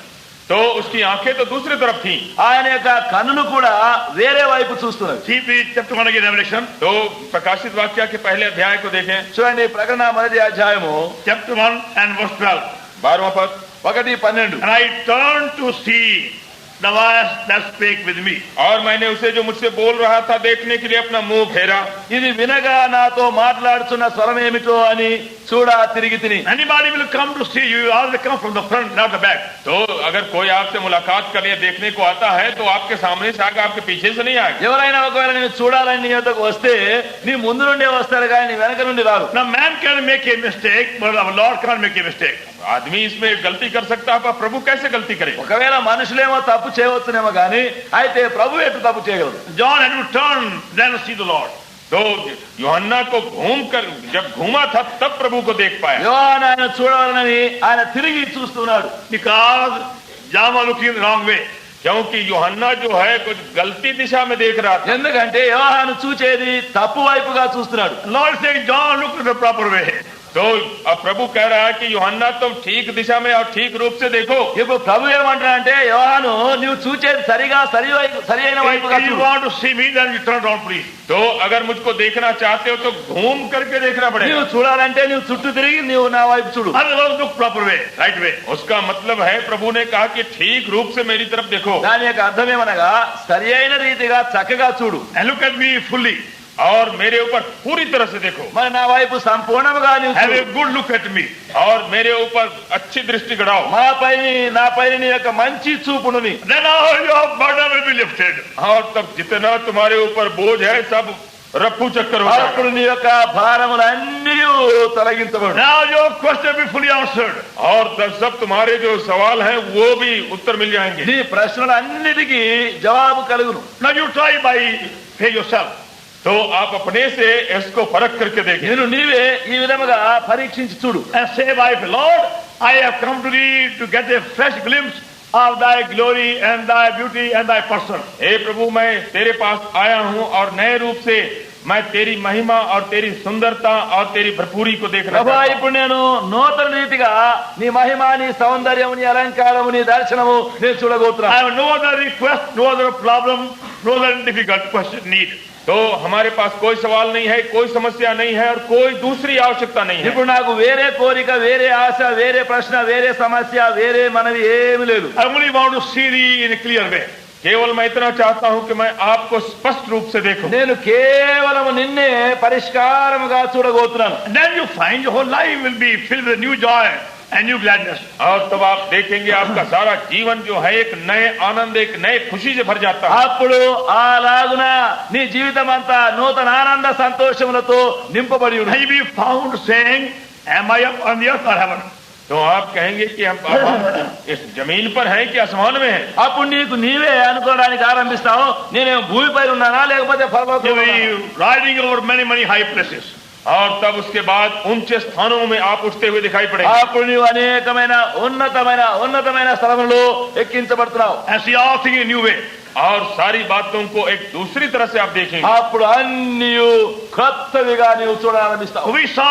तो उसकी आंखें तो दूसरी तरफ थी। ఆయన యొక్క కన్నులు కూడా వేరే వైపు చూస్తున్నది. See chapter 1 again, Revelation. तो प्रकाशित वाक्य के पहले अध्याय को देखें, చూడండి ప్రకటన మొదటి అధ్యాయము Chapter 1 and verse 12. 12वां पद। 1:12. And I turned to see the voice that spake with me. और मैंने उसे जो मुझसे बोल रहा था देखने के लिए अपना मुंह फेरा। ఇది వినగా నాతో మాట్లాడుతున్న స్వరం ఏమిటో అని చూడ తిరిగి తిని. Anybody will come to see you, always come from the front, not the back. तो अगर कोई आपसे मुलाकात करने देखने को आता है तो आपके सामने से आगे आपके पीछे से नहीं आएगा। ఎవరైనా ఒకవేళ నేను చూడాలని నీ వద్దకు వస్తే నీ ముందు నుండే వస్తారు కానీ నీ వెనక నుండి రారు. Now man can make a mistake, but our Lord can't make a mistake. आदमी इसमें गलती कर सकता है पर प्रभु कैसे गलती करे? ఒకవేళ మనుషులేమో తప్పు చేయవచ్చునేమో కానీ అయితే ప్రభు ఎటు తప్పు చేయగలరు. John had to turn then see the Lord. तो यूहन्ना को घूम कर जब घूमा था तब प्रभु को देख पाया। యోహాను ఆయన చూడవాలని ఆయన తిరిగి చూస్తున్నాడు. Because John was looking the wrong way. क्योंकि यूहन्ना जो है कुछ गलती दिशा में देख रहा था। ఎందుకంటే యోహాను చూచేది తప్పు వైపుగా చూస్తున్నాడు. Lord is saying, John, look at the proper way. तो अब प्रभु कह रहा है कि यूहन्ना तुम ठीक दिशा में और ठीक रूप से देखो। ఇప్పుడు ప్రభు ఏమంటాడంటే యోహాను నువ్వు చూచేది సరిగా సరి అయిన వైపుగా If you చూడు. want to see me, then you turn around, please. तो अगर मुझको देखना चाहते हो तो घूम करके देखना पड़ेगा। నువ్వు చూడాలంటే నువ్వు చుట్టూ తిరిగి నువ్వు నా వైపు చూడు. Otherwise, look proper way, right way. उसका मतलब है प्रभु ने कहा कि ठीक रूप से मेरी तरफ देखो దాని యొక్క అర్థం ఏమనగా సరి అయిన రీతిగా చక్కగా చూడు. And look at me fully. और मेरे ऊपर पूरी तरह से देखो మరి నా వైపు సంపూర్ణంగా నువ్వు Have చూడు. a good look at me. और मेरे ऊपर अच्छी दृष्टि गड़ाओ। నా పైన నీ యొక్క మంచి చూపునుని. Then all your burden will be lifted. और तब जितना तुम्हारे ऊपर बोझ है सब रफू चक्कर हो जाएगा। అప్పుడు నీ యొక్క భారములన్నీ తొలగించబడు. Now your question will be fully answered. और तब सब तुम्हारे जो सवाल हैं वो भी उत्तर मिल जाएंगे। నీ ప్రశ్నలన్నిటికీ జవాబు కలుగును. Now you try by faith yourself. तो आप अपने से इसको परख करके देखें నేను నీవే ఈ విధముగా పరీక్షించి చూడు. And say by faith, Lord, I have come to thee to get a fresh glimpse of thy glory and thy beauty and thy person. हे प्रभु मैं तेरे पास आया हूँ और नए रूप से मैं तेरी महिमा और तेरी सुंदरता और तेरी भरपूरी को देखना ప్రభా चाहता हूँ। ఇప్పుడు నేను నూతన రీతిగా నీ మహిమ నీ సౌందర్యము నీ అలంకారము నీ దర్శనము నేను చూడబోతున్నా. I have no other request, no other problem, no other difficult question need. तो हमारे पास कोई सवाल नहीं है, कोई समस्या नहीं है और कोई दूसरी आवश्यकता नहीं है। ఇప్పుడు నాకు వేరే కోరిక వేరే ఆశ వేరే ప్రశ్న వేరే సమస్య వేరే మనవి ఏమి లేదు. I only want to see thee in a clear way. केवल मैं इतना चाहता हूं कि मैं आपको स्पष्ट रूप से देखूं। నేను కేవలం నిన్నే పరిష్కారముగా చూడగోతున్నాను. And then you find your whole life will be filled with new joy and new gladness. और तब आप देखेंगे आपका सारा जीवन जो है एक नए आनंद, एक नए खुशी से भर जाता है। అప్పుడు అలాగున నీ జీవితం అంతా నూతన ఆనంద సంతోషములతో నింపబడి And ఉంది. you be found saying, am I up on the earth or heaven? तो आप कहेंगे कि हम इस जमीन पर हैं कि आसमान में हैं। అప్పుడు నీకు నీవే అనుకోవడానికి ఆరంభిస్తావు, నేనేం భూమిపై ఉన్నానా లేకపోతే You పరలోకంలో will ఉన్నానా? be riding over many high places. और तब उसके बाद ऊंचे स्थानों में आप उठते हुए दिखाई पड़ेंगे। అప్పుడు నీవు అనేకమైన ఉన్నతమైన స్థలములో ఎక్కించబడుతున్నావు. And see all things in a new way. और सारी बातों को एक दूसरी तरह से आप देखेंगे। అప్పుడు అన్ని కొత్తవిగా నీవు చూడాలనిస్తావు. We saw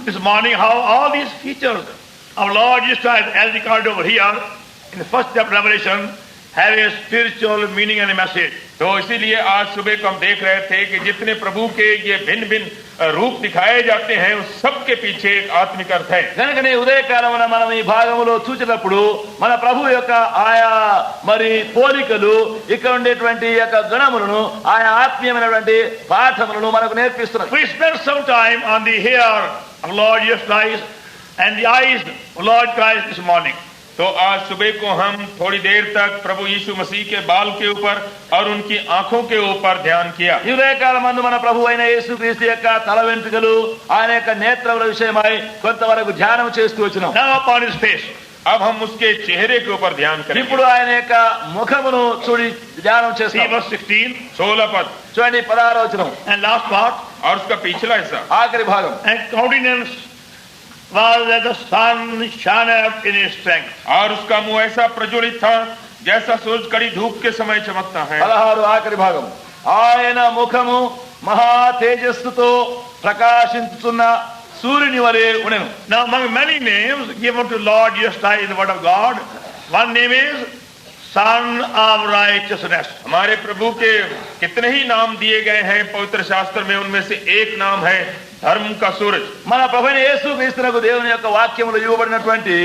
this morning how all these features of Lord Jesus Christ as recorded over here in the first chapter of Revelation have a spiritual meaning and a message. तो इसीलिए आज सुबह को हम देख रहे थे कि जितने प्रभु के ये भिन्न भिन्न रूप दिखाए जाते हैं उस सब के पीछे एक आत्मिक अर्थ है। కనుకనే ఉదయకాలమున మనం ఈ భాగములో చూచినప్పుడు మన ప్రభు యొక్క ఆయా మరి పోలికలు ఇక్కడ ఉండేటువంటి యొక్క గుణములను ఆయా ఆత్మీయమైనటువంటి పాఠములను మనకు నేర్పిస్తున్నారు. We spent some time on the hair of Lord Jesus Christ and the eyes of Lord Christ this morning. तो आज सुबह को हम थोड़ी देर तक प्रभु यीशु मसीह के बाल के ऊपर और उनकी आंखों के ऊपर ध्यान किया। ఈ ఉదయకాలమందు మన ప్రభు అయిన యేసుక్రీస్తు యొక్క తల వెంట్రుకలు ఆయన యొక్క నేత్రముల విషయమై కొంతవరకు ధ్యానం చేస్తూ వచ్చినాం. Now upon his face. अब हम उसके चेहरे के ऊपर ध्यान करें। ఇప్పుడు ఆయన యొక్క ముఖమును చూడి ధ్యానం See చేస్తాం. verse 16 16 पद చూడండి 16వ వచనం and last part. और उसका पिछला हिस्सा। ఆఖరి భాగం. And countenance was as the sun shineth in his strength. और उसका मुंह ऐसा प्रज्वलित था जैसा सूरज कड़ी धूप के समय चमकता है। 16 ఆఖరి భాగం. ఆయన ముఖము మహా తేజస్సుతో ప్రకాశించుతున్న సూర్యుని వలె ఉండెను. Now among many names given to Lord Jesus Christ in the word of God, one name is Son of Righteousness. हमारे प्रभु के कितने ही नाम दिए गए हैं पवित्र शास्त्र में, उनमें से एक नाम है धर्म का सूरज। మన ప్రభువైన యేసుక్రీస్తునకు దేవుని యొక్క వాక్యములో ఇవ్వబడినటువంటి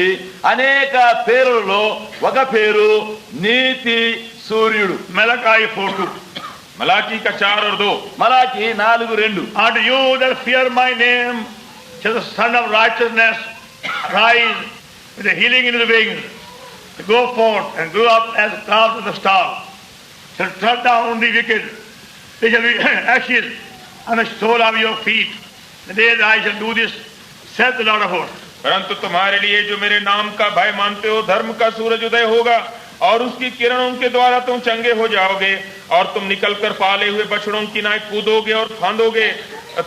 అనేక పేరులలో ఒక పేరు నీతి సూర్యుడు. Malachi 4:2. मलाकी का 4 और 2। మలాకి 4:2. Unto you that fear my name shall the Son of Righteousness rise with a healing in his wings, to go forth and grow up as clouds of the star, shall tread down the wicked. They shall be ashes on the sole of your feet. The day that I shall do this, saith the Lord of hosts. परंतु तुम्हारे लिए जो मेरे नाम का भय मानते हो धर्म का सूरज उदय होगा और उसकी किरणों के द्वारा तुम चंगे हो जाओगे और तुम निकलकर पाले हुए बछड़ों की नाई कूदोगे और फांदोगे।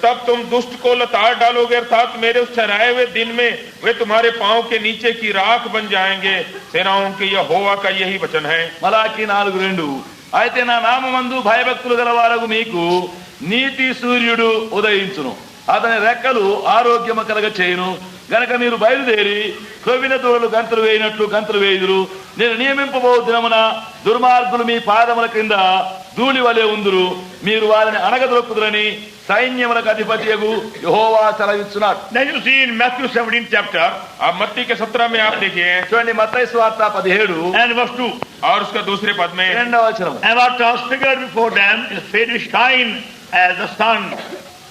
तब तुम दुष्ट को लताड़ डालोगे, अर्थात मेरे उस ठहराए हुए दिन में वे तुम्हारे पांव के नीचे की राख बन जाएंगे। सेनाओं के यहोवा का यही वचन है। మలాకి 4:2. అయితే నా నామమందు భయభక్తులు గలవారగు మీకు నీతి సూర్యుడు ఉదయించును, అతని రెక్కలు ఆరోగ్యము కలగ చేయును. గనక మీరు బయలుదేరి క్రొవ్విన దూడలు గంతులు వేయినట్లు గంతులు వేయుదురు. నేను నియమింపబో దినమున దుర్మార్గులు మీ పాదముల క్రింద ధూళి వలె ఉందురు, మీరు వారిని అణగదొక్కుదురని సైన్యములకు అధిపతియగు యెహోవా సెలవిస్తున్నాడు. Then you see in Matthew 17 chapter अब मत्ती के 17 में आप देखिए చూడండి మత్తయి సువార్త 17 and verse 2. और उसका दूसरे पद में 2వ వచనం. And was transfigured before them, his face did shine as the sun,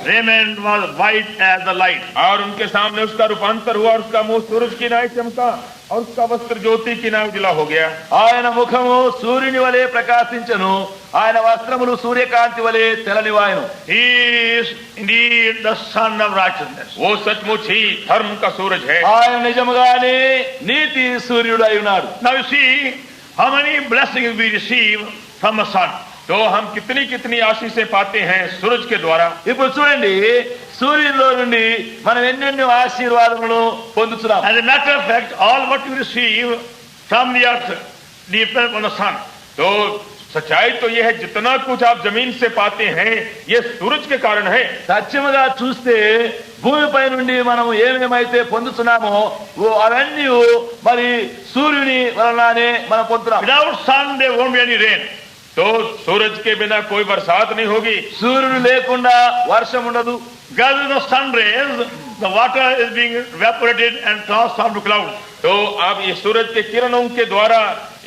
raiment was white as the light. और उनके सामने उसका रूपांतर हुआ और उसका मुंह सूरज की नाई चमका और उसका वस्त्र ज्योति की नाई उजला हो गया। ఆయన ముఖము సూర్యుని వలె ప్రకాశించెను, ఆయన వస్త్రములు సూర్యకాంతి వలె తెల్లనివాయెను. He is indeed the Son of Righteousness. वो सचमुच ही धर्म का सूरज है। ఆయన నిజముగానే నీతి సూర్యుడు అయి ఉన్నాడు. Now you see how many blessings we receive from the sun. तो हम कितनी कितनी आशीषें पाते हैं सूरज के द्वारा। ఇప్పుడు చూడండి సూర్యునిలో నుండి మనం ఎన్నెన్నో ఆశీర్వాదములను పొందుతున్నాం. As a matter of fact, all what you receive from the earth depends on the sun. तो सच्चाई तो ये है जितना कुछ आप जमीन से पाते हैं ये सूरज के कारण है। సత్యముగా చూస్తే భూమిపై నుండి మనం ఏమేమైతే పొందుతున్నామో అవన్నీ మరి సూర్యుని వలననే మనం పొందుతున్నాం. Without sun there won't be any rain. तो सूरज के बिना कोई बरसात नहीं होगी। సూర్యుడు లేకుండా వర్షం ఉండదు. Because of the sun rays, the water is being evaporated and transformed to clouds. तो अब ये सूरज के किरणों के द्वारा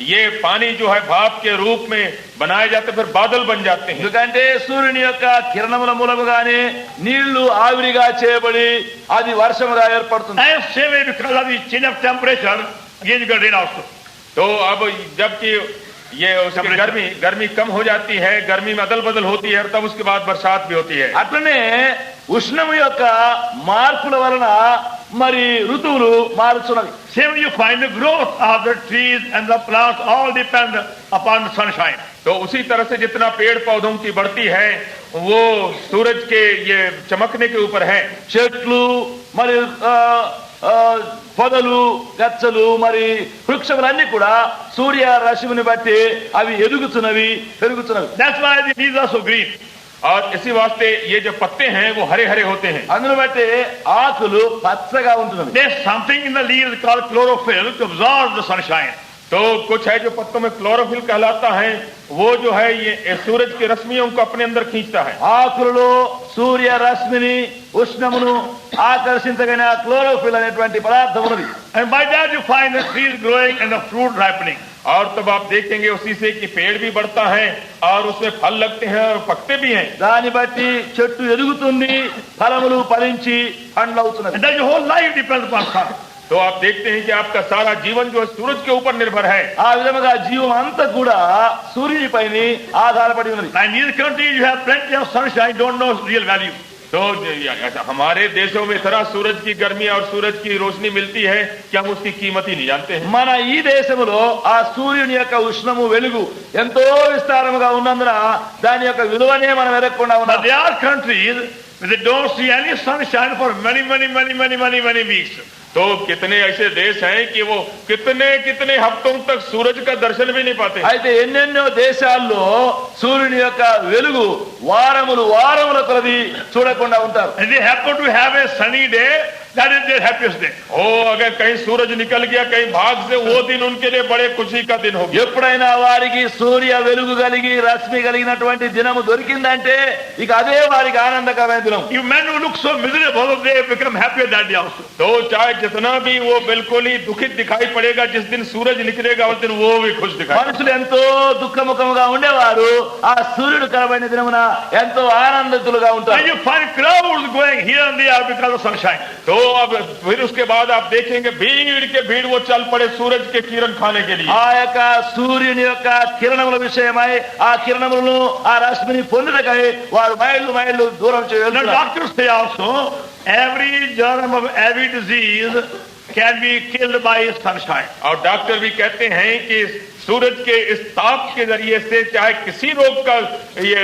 ये पानी जो है भाप के रूप में बनाए जाते फिर बादल बन जाते हैं। ఎందుకంటే సూర్యుని యొక్క కిరణముల మూలముగానే నీళ్లు ఆవిరిగా చేయబడి అది వర్షముగా ఏర్పడుతుంది. And same way, because of the change of temperature, again you get rain also. तो अब जबकि ये उसकी गर्मी कम हो जाती है, गर्मी में अदल बदल होती है, तब उसके बाद बरसात भी होती है। అట్లనే ఉష్ణము యొక్క మార్పుల వలన మరి ఋతువులు మారుతున్నవి. Same way you find the growth of the trees and the plants all depend upon the sunshine. तो उसी तरह से जितना पेड़ पौधों की बढ़ती है वो सूरज के ये चमकने के ऊपर है। చెట్లు మరి పొదలు గచ్చలు మరి వృక్షములన్నీ కూడా సూర్య రశ్మిని బట్టి అవి ఎదుగుతున్నవి పెరుగుతున్నవి. That's why the leaves are so green. और इसी वास्ते ये जो पत्ते हैं वो हरे हरे होते हैं। అందును బట్టి ఆకులు పచ్చగా ఉంటున్నవి. There's something in the leaves called chlorophyll to absorb the sunshine. तो कुछ है जो पत्तों में क्लोरोफिल कहलाता है, वो जो है ये सूरज की रश्मियों को अपने अंदर खींचता है। ఆకులలో సూర్య రశ్మిని ఉష్ణమును ఆకర్షించగలిగిన క్లోరోఫిల్ అనేటువంటి పదార్థం ఉన్నది. And by that you find the trees growing and the fruit ripening. और तब आप देखेंगे उसी से कि पेड़ भी बढ़ता है और उसमें फल लगते हैं और पकते भी हैं। దాన్ని బట్టి చెట్టు ఎదుగుతుంది, ఫలములు ఫలించి పండ్లు అవుతున్నది. And then your whole life depends upon sun. तो आप देखते हैं कि आपका सारा जीवन जो है सूरज के ऊपर निर्भर है। ఆ విధముగా జీవం అంతా కూడా సూర్యునిపైన ఆధారపడి ఉన్నది. Now in these countries you have plenty of sunshine, don't know real value. तो हमारे देशों में इतना सूरज की गर्मी और सूरज की रोशनी मिलती है कि हम उसकी कीमत ही नहीं जानते हैं। మన ఈ దేశంలో ఆ సూర్యుని యొక్క ఉష్ణము వెలుగు ఎంతో విస్తారముగా ఉన్నందున దాని యొక్క విలువనే మనం ఎరగకుండా But ఉన్నాం. there are countries where they don't see any sunshine for many weeks. तो कितने ऐसे देश हैं कि वो कितने हफ्तों तक सूरज का दर्शन भी नहीं पाते। అయితే ఎన్నెన్నో దేశాల్లో సూర్యుని యొక్క వెలుగు వారముల కొలది చూడకుండా ఉంటారు. And they happen to have a sunny day, that is their happiest day. ओ अगर कहीं सूरज निकल गया कहीं भाग से, वो दिन उनके लिए बड़े खुशी का दिन हो गया। ఎప్పుడైనా వారికి సూర్య వెలుగు కలిగి రశ్మి కలిగినటువంటి దినము దొరికిందంటే ఇక అదే వారికి ఆనందకరమైన దినం. You men who look so miserable, they become happier that day also. तो चाहे जितना भी वो बिल्कुल ही दुखित दिखाई पड़ेगा, जिस दिन सूरज निकलेगा उस दिन वो भी खुश दिखाई। మనుషులు ఎంతో దుఃఖముఖముగా ఉండేవారు ఆ సూర్యుడు కనబడిన దినమున ఎంతో ఆనందితులుగా And ఉంటారు. you find crowds going here and there because of sunshine. तो अब फिर उसके बाद आप देखेंगे भीड़ वो चल पड़े सूरज के किरण खाने के लिए। ఆ యొక్క సూర్యుని యొక్క కిరణముల విషయమై ఆ కిరణములను ఆ రశ్మిని పొందుటకై వారు మైళ్ళు దూరం Now చేయాలి. doctors say also, every germ of every disease can be killed by sunshine. और डॉक्टर भी कहते हैं कि सूरज के इस ताप के जरिए से चाहे किसी रोग का ये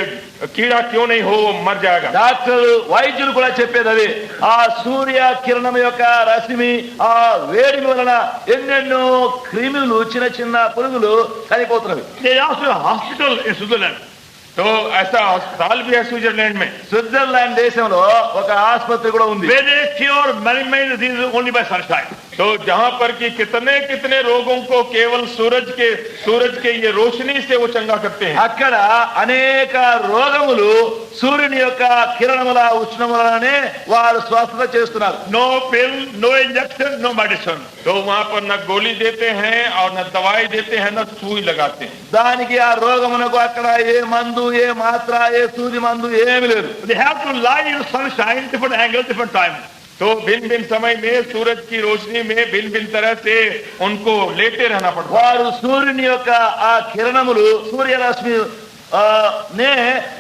कीड़ा क्यों नहीं हो वो मर जाएगा। డాక్టర్లు వైద్యులు కూడా చెప్పేది అదే. ఆ సూర్య కిరణం యొక్క రశ్మి ఆ వేడిమి వలన ఎన్నెన్నో క్రిములు చిన్న పురుగులు చనిపోతున్నవి. There is also a hospital in Switzerland. तो ऐसा अस्पताल भी है स्विट्जरलैंड में। స్విట్జర్లాండ్ దేశంలో ఒక ఆసుపత్రి కూడా ఉంది. Where they cure many diseases only by sunshine. तो जहां पर कि कितने रोगों को केवल सूरज के ये रोशनी से वो चंगा करते हैं। అక్కడ అనేక రోగములు సూర్యుని యొక్క కిరణముల ఉష్ణములనే వారు స్వస్థత చేస్తున్నారు. No pill, no injection, no medicine. तो वहां पर न गोली देते हैं और न दवाई देते हैं न सुई लगाते हैं। దానికి ఆ రోగమునకు అక్కడ ఏ మందు ఏ మాత్ర ఏ సూది మందు ఏమి లేదు. They have to lie in sunshine, different angles, different time. तो भिन्न समय में सूरज की रोशनी में भिन्न तरह से उनको लेटे रहना पड़ता है। వారు సూర్యుని యొక్క ఆ కిరణములు సూర్యరశ్మి నే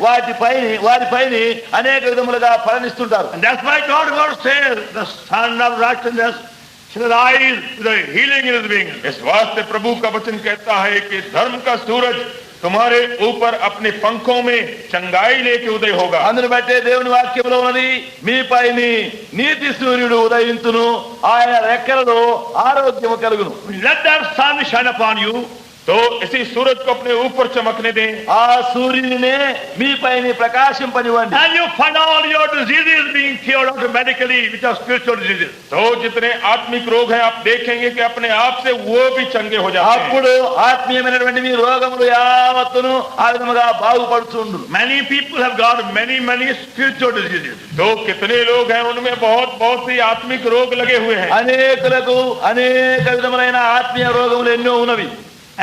వారిపైన అనేక విధములుగా పరిణిస్తుంటారు. And that's why God says, the Son of Righteousness shall rise with the healing in his wings. इस वास्ते प्रभु का वचन कहता है कि धर्म का सूरज तुम्हारे ऊपर अपने पंखों में चंगाई लेके उदय होगा। అందును బట్టే దేవుని వాక్యంలో ఉన్నది, మీపైన నీతి సూర్యుడు ఉదయించును, ఆయన రెక్కలలో ఆరోగ్యము కలుగును. Let that sun shine upon you. तो इसी सूरज को अपने ऊपर चमकने दें। ఆ సూర్యునినే మీపైన ప్రకాశింపనివ్వండి. And you find all your diseases being cured automatically, which are spiritual diseases. तो जितने आत्मिक रोग हैं आप देखेंगे कि अपने आप से वो भी चंगे हो जाते हैं। అప్పుడు ఆత్మీయమైనటువంటి మీ రోగములు యావత్తును ఆ విధముగా బాగుపడుతుండు. Many people have got many spiritual diseases. तो कितने लोग हैं उनमें बहुत सी आत्मिक रोग लगे हुए हैं। అనేకులకు అనేక విధములైన ఆత్మీయ రోగములు ఎన్నో ఉన్నవి.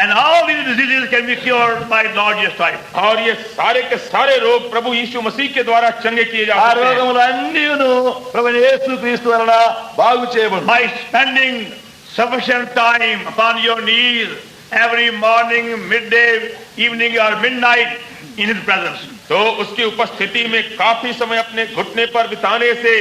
And all these diseases can be cured by Lord Jesus Christ. और ये सारे के सारे रोग प्रभु यीशु मसीह के द्वारा चंगे किए जा ఆ सकते हैं రోగములన్నీను ప్రభువైన యేసుక్రీస్తు వలన బాగు చేయబడు. By spending sufficient time upon your knees every morning, midday, evening or midnight in His presence. तो उसकी उपस्थिति में काफी समय अपने घुटने पर बिताने से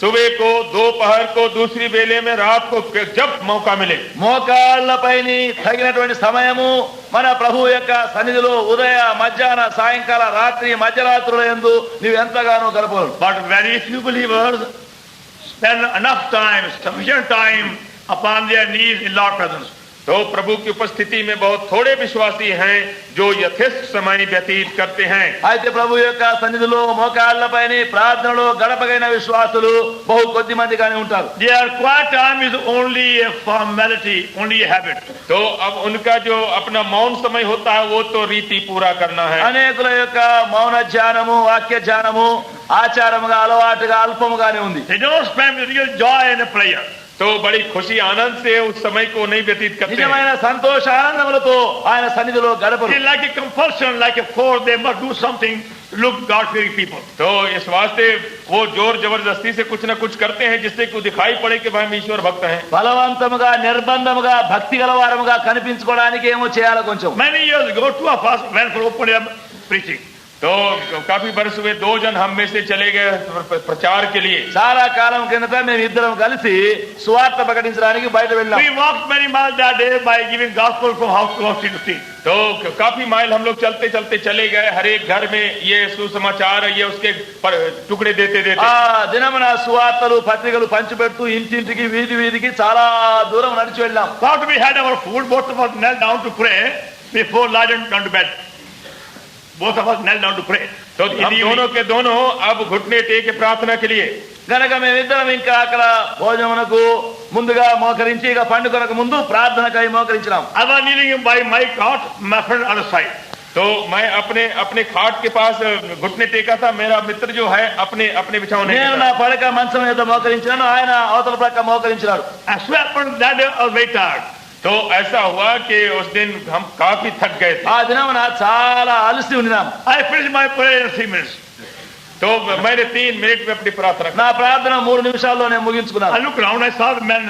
सुबह को, दोपहर को, दूसरी बेले में, रात को, जब मौका मिले మోకాళ్లపైని తగినటువంటి సమయము మన ప్రభు యొక్క సన్నిధిలో ఉదయ మధ్యాహ్న సాయంకాల రాత్రి మధ్యరాత్రుల యందు నీవు ఎంతగానో గడపగలవు. But very few believers spend enough time, sufficient time upon their knees in Lord's presence. तो प्रभु की उपस्थिति में बहुत थोड़े विश्वासी हैं जो यथेष्ट समय व्यतीत करते हैं. అయితే ప్రభు యొక్క సన్నిధిలో మోకాళ్లపైన ప్రార్థనలో గడపగైన విశ్వాసులు బహు కొద్ది మందిగానే ఉంటారు. Their quiet time is only a formality, only a habit. तो अब उनका जो अपना मौन समय होता है वो तो रीति पूरा करना है. అనేకుల యొక్క మౌన ధ్యానము వాక్య ధ్యానము ఆచారముగా అలవాటుగా అల్పముగానే ఉంది. They don't spend with real joy in a prayer. तो बड़ी खुशी आनंद से उस समय को नहीं व्यतीत करते हैं. నిజమైన సంతోష ఆనందములతో ఆయన సన్నిధిలో గడపరు. It's like a compulsion, like a force. They must do something to look God-fearing people. तो इस वास्ते वो जोर जबरदस्ती से कुछ न कुछ करते हैं जिससे कि दिखाई पड़े कि भाई हम ईश्वर भक्त हैं. బలవంతముగా నిర్బంధముగా భక్తి గలవారముగా కనిపించుకోవడానికి ఏమో చేయాలి కొంచెం. Many years ago, two of us went for open air preaching. तो काफी वर्ष हुए 2 जन हम में से चले गए प्रचार के लिए. చాలా కాలం కిందట మేము ఇద్దరం కలిసి సువార్త ప్రకటించడానికి బయట వెళ్ళాం. We walked many miles that day by giving gospel from house to house, street to street. तो काफी माइल हम लोग चलते चलते चले गए. हर एक घर में ये सुसमाचार, ये उसके टुकड़े देते देते. ఆ దినమున సువార్తలు పత్రికలు పంచిపెడుతూ ఇంటింటికి వీధి వీధికి చాలా దూరం నడిచి వెళ్ళాం. After we had our food, both of us knelt down to pray before lying down to bed. Both of us knelt down to pray. तो हम दोनों के दोनों अब घुटने टेके प्रार्थना के लिए. గనక మేమిద్దరం ఇంకా అక్కడ భోజనమునకు ముందుగా మోకరించి ఇక పండుగలకు ముందు ప్రార్థనకై మోకరించినాం. I was kneeling by my cot, my friend on the side. तो मैं अपने अपने खाट के पास घुटने टेका था. मेरा मित्र जो है अपने अपने बिछौने నేను నా పడక మంచం మీద మోకరించినాను, ఆయన అవతల ప్రక్క మోకరించినాడు. I so happened that day I was very tired. तो ऐसा हुआ कि उस दिन हम काफी थक गए थे. ఆ దినమున చాలా అలసి ఉన్నాం. I finished my prayer in 3 minutes. तो मैंने 3 मिनट में अपनी प्रार्थना की. నా ప్రార్థన 3 నిమిషాల్లోనే ముగించుకున్నాను. I looked around, I saw the man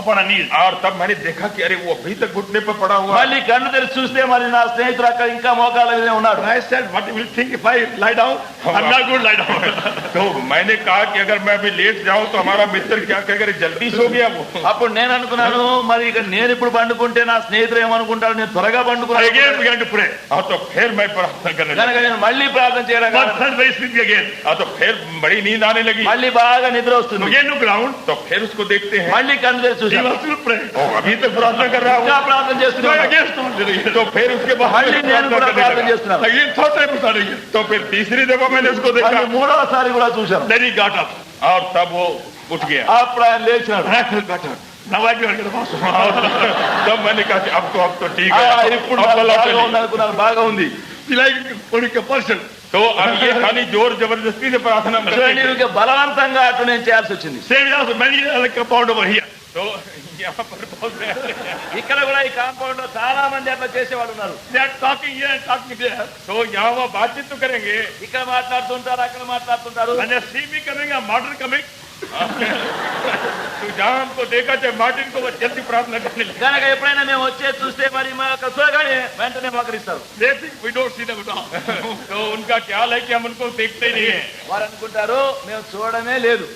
upon a knees. और तब मैंने देखा कि अरे वो अभी तक घुटने पर पड़ा हुआ है. మళ్ళీ కన్ను తెరిచి చూస్తే మరి నా స్నేహితుడు అక్కడ ఇంకా మోకాళ్ళ మీదే ఉన్నాడు. And I said, what will you think if I lie down? I'm not going to lie down. तो मैंने कहा कि अगर मैं अभी लेट जाऊं तो हमारा मित्र क्या कहेगा, जल्दी सो गया वो. అప్పుడు నేను అనుకున్నాను, మరి ఇక నేను ఇప్పుడు పండుకుంటే నా స్నేహితుడు ఏమనుకుంటాడు, నేను త్వరగా I పండుకున్నాను. again began to pray. और तो फिर मैं प्रार्थना करने लगा. కనుక నేను మళ్ళీ ప్రార్థన చేయడం But felt very sleepy again. और तो फिर बड़ी नींद आने लगी. మళ్ళీ బాగా నిద్ర వస్తుంది. Again look around. तो फिर उसको देखते हैं. మళ్ళీ కన్ను తెరిచి He చూసాను, was still praying. ओ, अभी तक प्रार्थना कर रहा ఇంకా हूँ. ప్రార్థన So I చేస్తున్నాను. again started again. तो फिर उसके बाद మళ్ళీ నేను కూడా ప్రార్థన చేస్తున్నాను. Again third time I started again. तो फिर तीसरी दफा मैंने उसको देखा మళ్ళీ మూడవసారి కూడా చూశాను. Then he got up. और तब वो उठ गया. అప్పుడు ఆయన లేచినాడు. And I felt better. Now I can get the और gospel. तब मैंने कहा कि अब तो ठीक ఆ, है. ఇప్పుడు अब నాకు भला బాగా चलिए. ఉంది అనుకున్నాను, బాగా ఉంది. It's like only compulsion. तो अब ये खाली जोर जबरदस्ती से प्रार्थना చూడండి, करते हैं. ఇక బలవంతంగా అటు నేను చేయాల్సి వచ్చింది. Same as many other compound over here. तो यहाँ पर बहुत ఇక్కడ కూడా ఈ కాంపౌండ్ లో చాలా మంది అట్లా చేసేవాళ్ళు ఉన్నారు. They are talking here and talking there. तो यहाँ वो बातचीत तो करेंगे. ఇక్కడ మాట్లాడుతుంటారు, అక్కడ మాట్లాడుతుంటారు. When they see me coming, a martyr coming, तो जहाँ हमको देखा चाहे मार्टिन को वो जल्दी प्रार्थना करने लगे. కనుక ఎప్పుడైనా మేము వచ్చే చూస్తే మరి మా యొక్క చూడగానే వెంటనే మోకరిస్తారు. they think we don't see them at all. तो उनका ख्याल है कि हम उनको देखते ही नहीं है. వారు అనుకుంటారు మేము చూడమే లేదు.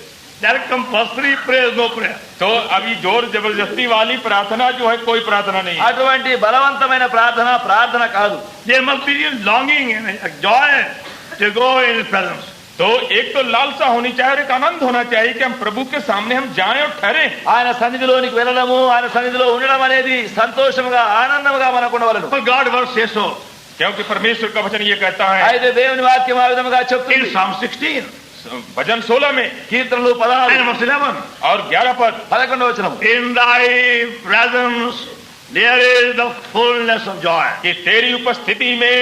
That compulsory prayer, no prayer. तो अभी जोर जबरदस्ती वाली प्रार्थना जो है कोई प्रार्थना नहीं है. అటువంటి బలవంతమైన ప్రార్థన కాదు. There must be a longing and a joy to go in His presence. तो एक तो लालसा होनी चाहिए और एक आनंद होना चाहिए कि हम प्रभु के सामने हम जाएं और ठहरे. ఆయన సన్నిధిలోనికి వెళ్ళడము, ఆయన సన్నిధిలో ఉండడం అనేది సంతోషముగా ఆనందముగా మనకు ఉండవలను. For God word says so. क्योंकि परमेश्वर का वचन ये कहता है అయితే దేవుని వాక్యం ఆ విధముగా In చెప్తుంది. Psalm 16 भजन 16 में కీర్తనలు 16 and verse 11. और 11 पद. 11వ వచనం. In thy presence there is the fullness of joy. कि तेरी उपस्थिति में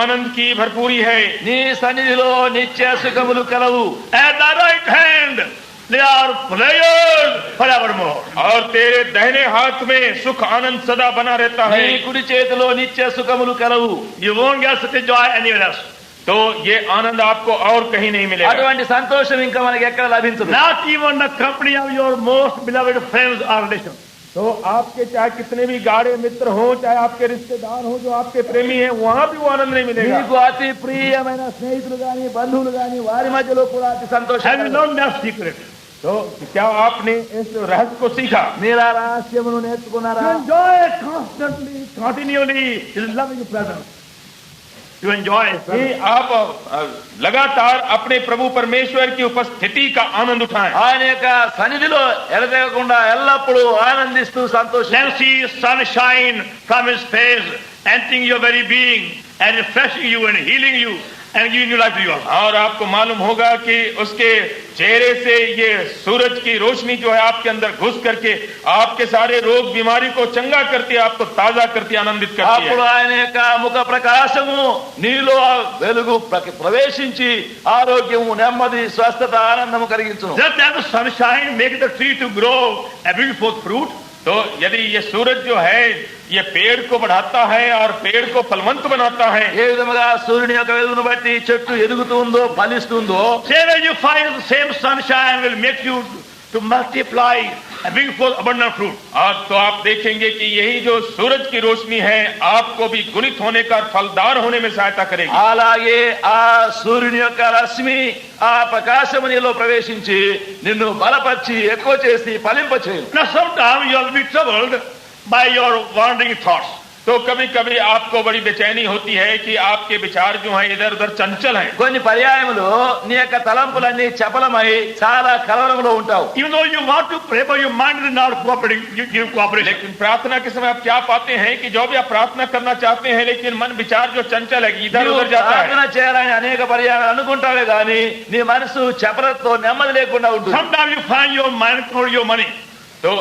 आनंद की भरपूरी है. నీ సన్నిధిలో నిత్య సుఖములు కలవు. At thy right hand They are pleasures forevermore. और तेरे दाहिने हाथ में सुख आनंद सदा बना रहता है। నీ కుడి చేతిలో నిత్య సుఖములు కలవు. You won't get such a joy anywhere else. तो ये आनंद आपको और कहीं नहीं मिलेगा। అటువంటి సంతోషం ఇంకా మనకి ఎక్కడ లభించదు. Not even the company of your most beloved friends or relations. तो आपके चाहे कितने भी गाढ़े मित्र हो, चाहे आपके रिश्तेदार हो जो आपके प्रेमी हैं, वहां भी वो आनंद नहीं मिलेगा। నీకు అతి ప్రియమైన స్నేహితులు గాని బంధువులు గాని వారి మధ్యలో కూడా అతి సంతోషం. Have you known that secret? तो क्या आपने इस रहस्य को सीखा? మీరు ఆ రహస్యమును నేర్చుకున్నారా? To enjoy constantly, continually His loving presence. To enjoy His कि presence. आप लगातार अपने प्रभु परमेश्वर की उपस्थिति का आनंद उठाएं। ఆయన యొక్క సన్నిధిలో ఎడతెగకుండా ఎల్లప్పుడూ ఆనందిస్తూ సంతోషం. Then see sunshine from His face, entering your very being and refreshing you and healing you and giving you life to you. और आपको मालूम होगा कि उसके चेहरे से ये सूरज की रोशनी जो है आपके अंदर घुस करके आपके सारे रोग बीमारी को चंगा करती है, आपको ताजा करती है, आनंदित करती అప్పుడు है। ఆయన యొక్క ముఖ ప్రకాశము నీలో వెలుగు ప్రవేశించి ఆరోగ్యము నెమ్మది స్వస్థత ఆనందము కలిగించును. Just as the sunshine makes the tree to grow and bring forth fruit, तो यदि ये सूरज जो है ये पेड़ को बढ़ाता है और पेड़ को फलवंत बनाता है, ఏ విధముగా సూర్యుని యొక్క వెలుగును బట్టి చెట్టు ఎదుగుతుందో ఫలిస్తుందో, same as you find the same sunshine will make you to multiply and bring forth abundant fruit. और तो आप देखेंगे कि यही जो सूरज की रोशनी है आपको भी गुणित होने का, फलदार होने में सहायता करेगी। అలాగే ఆ సూర్యుని యొక్క రశ్మి ఆ ప్రకాశము నీలో ప్రవేశించి నిన్ను బలపరిచి ఎక్కువ చేసి ఫలింపచేయును. Now sometimes you will be troubled by your wandering thoughts. तो कभी कभी आपको बड़ी बेचैनी होती है कि आपके विचार जो हैं इधर उधर चंचल हैं। కొన్ని పర్యాయములు నీ యొక్క తలంపులన్నీ చపలమై చాలా కలవరంలో ఉంటావు. Even though you want to pray, but your mind is not cooperating, you give cooperation. लेकिन प्रार्थना के समय आप क्या पाते हैं कि जो भी आप प्रार्थना करना चाहते हैं लेकिन मन विचार जो चंचल है इधर నువ్వు उधर जाता है। ప్రార్థన చేయాలని అనేక పర్యాయాలు అనుకుంటావే గాని నీ మనసు చపలతో నెమ్మది లేకుండా ఉంటుంది. Sometimes you find your mind counting your money. तो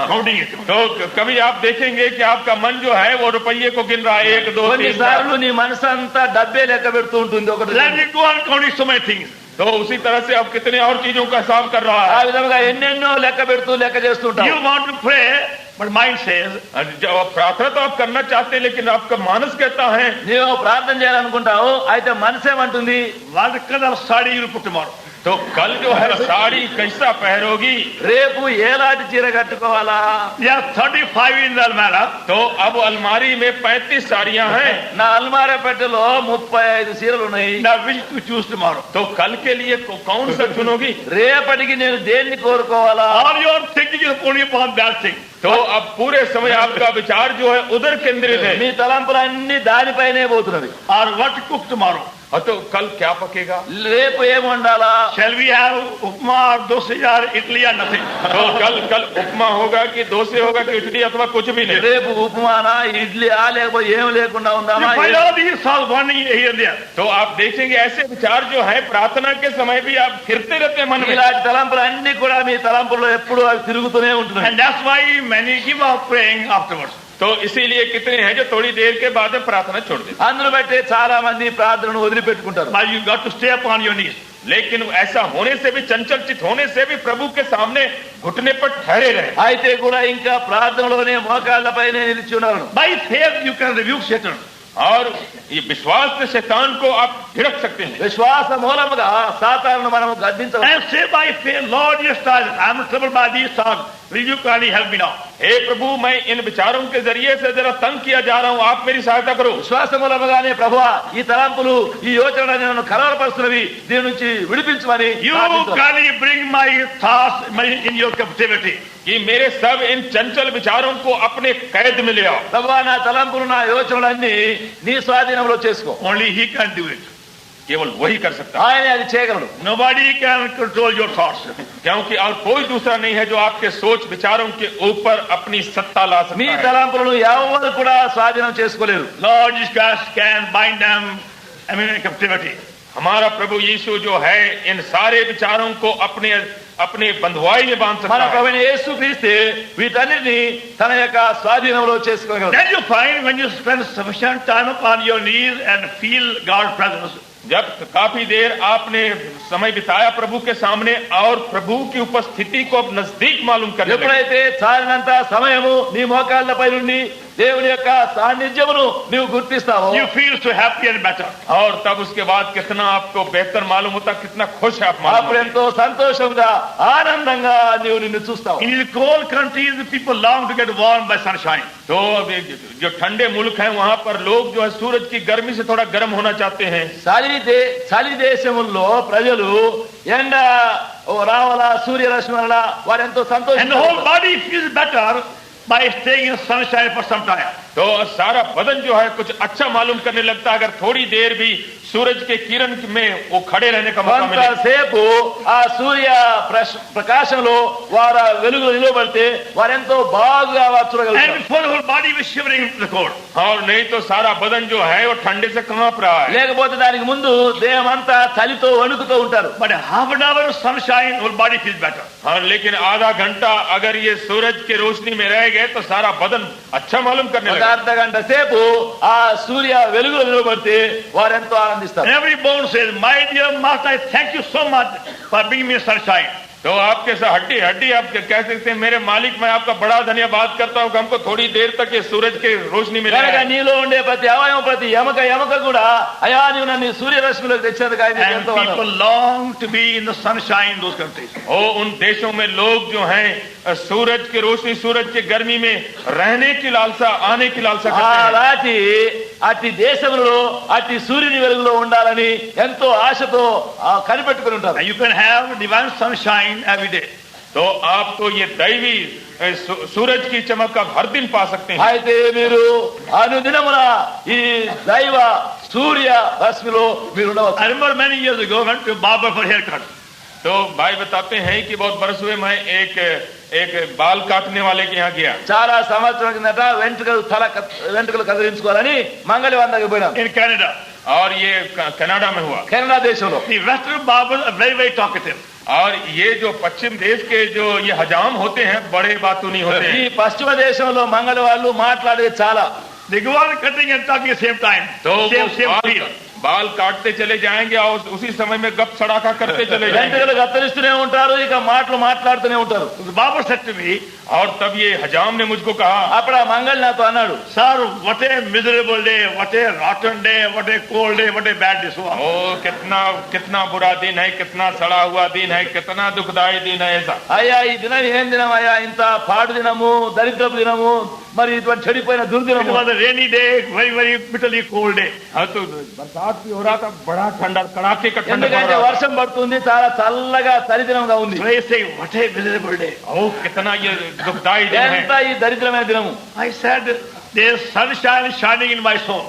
Counting it. तो कभी आप देखेंगे कि आपका मन जो है वो रुपये को गिन रहा है, 1 2 3 కొన్నిసార్లు నీ మనసు అంతా డబ్బే లెక్క పెడుతూ ఉంటుంది. ఒకటి Let it go on counting so many things. तो उसी तरह से आप कितने और चीजों का हिसाब कर रहा ఆ है। విధంగా ఎన్నెన్నో లెక్క పెడుతూ లెక్క చేస్తుంటావు. You want to pray, but mind says, जब आप प्रार्थना तो आप करना चाहते हैं लेकिन आपका मानस कहता है నీవు ప్రార్థన చేయాలనుకుంటావు, అయితే మనసేమంటుంది, what color saree you will put tomorrow? तो कल जो है साड़ी कैसा पहनोगी, రేపు ఏలాంటి చీర కట్టుకోవాలా. There are 35 in the almara. तो अब अलमारी में 35 साड़ियां हैं, నా అల్మారా పెట్టెలో 35 చీరలు ఉన్నాయి. Now which to choose tomorrow? तो कल के लिए कौन सा चुनोगी? రేపటికి నేను దేన్ని కోరుకోవాలా. All your thinking is only upon that thing. तो अब पूरे समय आपका विचार जो है उधर केंद्रित है। మీ తలంపులన్నీ దానిపైనే పోతున్నది. Or what to cook tomorrow? और तो कल क्या पकेगा? రేపు ఏం వండాలా. Shall we have upma or dosa or idli or nothing? तो कल उपमा होगा कि डोसे होगा कि इडली अथवा कुछ भी नहीं। రేపు ఉప్మానా ఇడ్లీ లేకపోతే ఏం లేకుండా You ఉందామా. find all these thoughts running here and there. तो आप देखेंगे ऐसे विचार जो है प्रार्थना के समय भी आप फिरते रहते हैं मन में। ఇలాంటి తలంపులు అన్ని కూడా మీ తలంపుల్లో ఎప్పుడు అవి తిరుగుతూనే ఉంటున్నాయి. And that's why many give up praying afterwards. तो इसीलिए कितने हैं जो थोड़ी देर के बाद में प्रार्थना छोड़ देते అందును బట్టే చాలా మంది ప్రార్థనను వదిలిపెట్టుకుంటారు. But you got to stay upon your knees. हैं। लेकिन ऐसा होने से भी, चंचल चित होने से भी प्रभु के सामने घुटने पर ठहरे रहे। అయితే కూడా ఇంకా ప్రార్థనలోనే మోకాళ్ళపైనే నిలిచి ఉన్నారు. By faith you can rebuke Satan. और ये विश्वास से शैतान को आप धिड़क सकते हैं। విశ్వాస మూలముగా సాతానును మనము గద్దించవచ్చు. And say by faith, Lord, yes, I am troubled by these thoughts. Will you kindly help me now? हे प्रभु, मैं इन विचारों के जरिए से जरा तंग किया जा रहा हूँ, आप मेरी सहायता करो। విశ్వాస మూలముగానే ప్రభువా ఈ తలంపులు ఈ యోచనలు నన్ను కలవరపరుస్తున్నవి, దీని నుంచి విడిపించమని You ప్రార్థించాలి. kindly bring my thoughts in your captivity. कि मेरे सब इन चंचल विचारों को अपने कैद में ले आओ। ప్రభువా నా తలంపులు నా యోచనలన్నీ నీ స్వాధీనంలో చేసుకో. Only He can do it. केवल वही कर सकता है, ఆయనే అది చేయగలడు. Nobody can control your thoughts. क्योंकि और कोई दूसरा नहीं है जो आपके सोच विचारों के ऊपर अपनी सत्ता ला మీ सकता है। తలంపులను ఎవరు కూడా స్వాధీనం చేసుకోలేరు. Lord Jesus Christ can bind them in captivity. हमारा प्रभु यीशु जो है इन सारे विचारों को अपने बंधुआई में बांध మన सकता है। ప్రభువైన యేసుక్రీస్తే వీటన్నిటిని తన యొక్క స్వాధీనంలో చేసుకోగలడు. Then you find when you spend sufficient time upon your knees and feel God's presence, जब काफी देर आपने समय बिताया प्रभु के सामने और प्रभु की उपस्थिति को अब नजदीक मालूम करने लगे, ఎప్పుడైతే చాలినంత సమయము నీ మోకాళ్ళపై నుండి దేవుని యొక్క సాన్నిధ్యమును నీవు గుర్తిస్తావో, you feel so happy and better. और तब उसके बाद कितना आपको बेहतर मालूम होता, कितना खुश है आप मालूम అప్పుడు होते। ఎంతో సంతోషంగా ఆనందంగా నీవు నిన్ను చూస్తావు. In the cold countries, the people long to get warmed by sunshine. तो अब ये जो ठंडे मुल्क हैं वहां पर लोग जो है सूरज की गर्मी से थोड़ा गर्म होना चाहते हैं। చలి దేశముల్లో ప్రజలు ఎండ రావాలా, సూర్యరశ్మి వల్ల వారెంతో And the సంతోషం. whole body feels better by staying in sunshine for some time. तो सारा बदन जो है कुछ अच्छा मालूम करने लगता है अगर थोड़ी देर भी सूरज के किरण में वो खड़े रहने का मौका मिले। కొంతసేపు ఆ సూర్య ప్రకాశంలో వారు వెలుగులో నిలబడితే వారెంతో బాగా And చూడగలుగుతారు. before the whole body was shivering in the cold. और नहीं तो सारा बदन जो है वो ठंडे से कांप रहा है। లేకపోతే దానికి ముందు దేహం అంతా చలితో వణుకుతూ ఉంటారు. But half an hour of sunshine, whole body feels better. हाँ, लेकिन आधा घंटा अगर ये सूरज की रोशनी में रह गए तो सारा बदन अच्छा मालूम करने ఒక लगा। అర్ధ గంట సేపు ఆ సూర్య వెలుగులో నిలబడితే వారెంతో ఆనందిస్తారు. And every bone says, my dear master, I thank you so much for bringing me sunshine. तो आपके साथ हड्डी हड्डी आप कह सकते हैं, मेरे मालिक मैं आपका बड़ा धन्यवाद करता हूँ कि हमको थोड़ी देर तक ये सूरज के रोशनी में కనుక रहा। నీలో ఉండే ప్రతి అవయవం, ప్రతి ఎముక కూడా అయా నీవు నన్ను సూర్యరశ్మిలోకి తెచ్చినందుకు ఆయన And ఎంతో people long to be in the sunshine in those countries. ओ उन देशों में लोग जो हैं सूरज की रोशनी, सूरज की गर्मी में रहने की लालसा, आने की लालसा करते हैं। అలాంటి అట్టి దేశంలో అట్టి సూర్యుని వెలుగులో ఉండాలని ఎంతో ఆశతో కనిపెట్టుకుని ఉంటారు. And you can have divine sunshine every day. तो आप तो ये दैवी सूरज की चमक आप हर दिन पा सकते हैं। అయితే మీరు అనుదినమున ఈ దైవ సూర్య రశ్మిలో మీరు ఉండవచ్చు. I remember many years ago, I went to a barber for haircut. तो भाई बताते हैं कि बहुत बरस हुए मैं एक बाल काटने वाले के यहाँ गया చాలా సంవత్సరాల కిందట వెంట్రుకలు కదిలించుకోవాలని మంగళవారం దగ్గర పోయినాం. In Canada. और ये कनाडा में हुआ। కెనడా దేశంలో The Western barbers are very, very talkative. और ये जो पश्चिम देश के जो ये हजाम होते हैं बड़े बातू नहीं होते ఈ हैं। పశ్చిమ దేశంలో మంగళవాళ్ళు మాట్లాడేది చాలా. They go on cutting and talking at the same time. तो Same वो field. बाल काटते चले जाएंगे और उसी समय में गप सड़ाका करते चले जाएंगे। వెంట్రుకలు కత్తిరిస్తూనే ఉంటారు, ఇక మాటలు మాట్లాడుతూనే ఉంటారు. So the barber said to me, और तब ये हजाम ने मुझको कहा, అప్పుడు ఆ మంగళ నాతో అన్నాడు, sir, what a miserable day, what a rotten day, what a cold day, what a bad day. So on. ओ कितना बुरा दिन है, कितना सड़ा हुआ दिन है, कितना दुखदायी दिन है ऐसा। అయ్యా ఈ దినం ఏం దినం అయ్యా, ఇంత పాడు దినము, దరిద్రపు దినము, మరి ఇటువంటి చెడిపోయిన It దుర్దినము. was a rainy day, very, very bitterly cold day. हाँ, तो बरसात भी हो रहा था, बड़ा ठंडा, कड़ाके का ठंडा पड़ ఎందుకంటే रहा था। వర్షం పడుతుంది, చాలా చల్లగా చలిదినంగా ఉంది. So I say, what a miserable day. ओ कितना ये दुखदायी दिन है। ఎంత ఈ దరిద్రమైన దినము. I said, there's sunshine shining in my soul.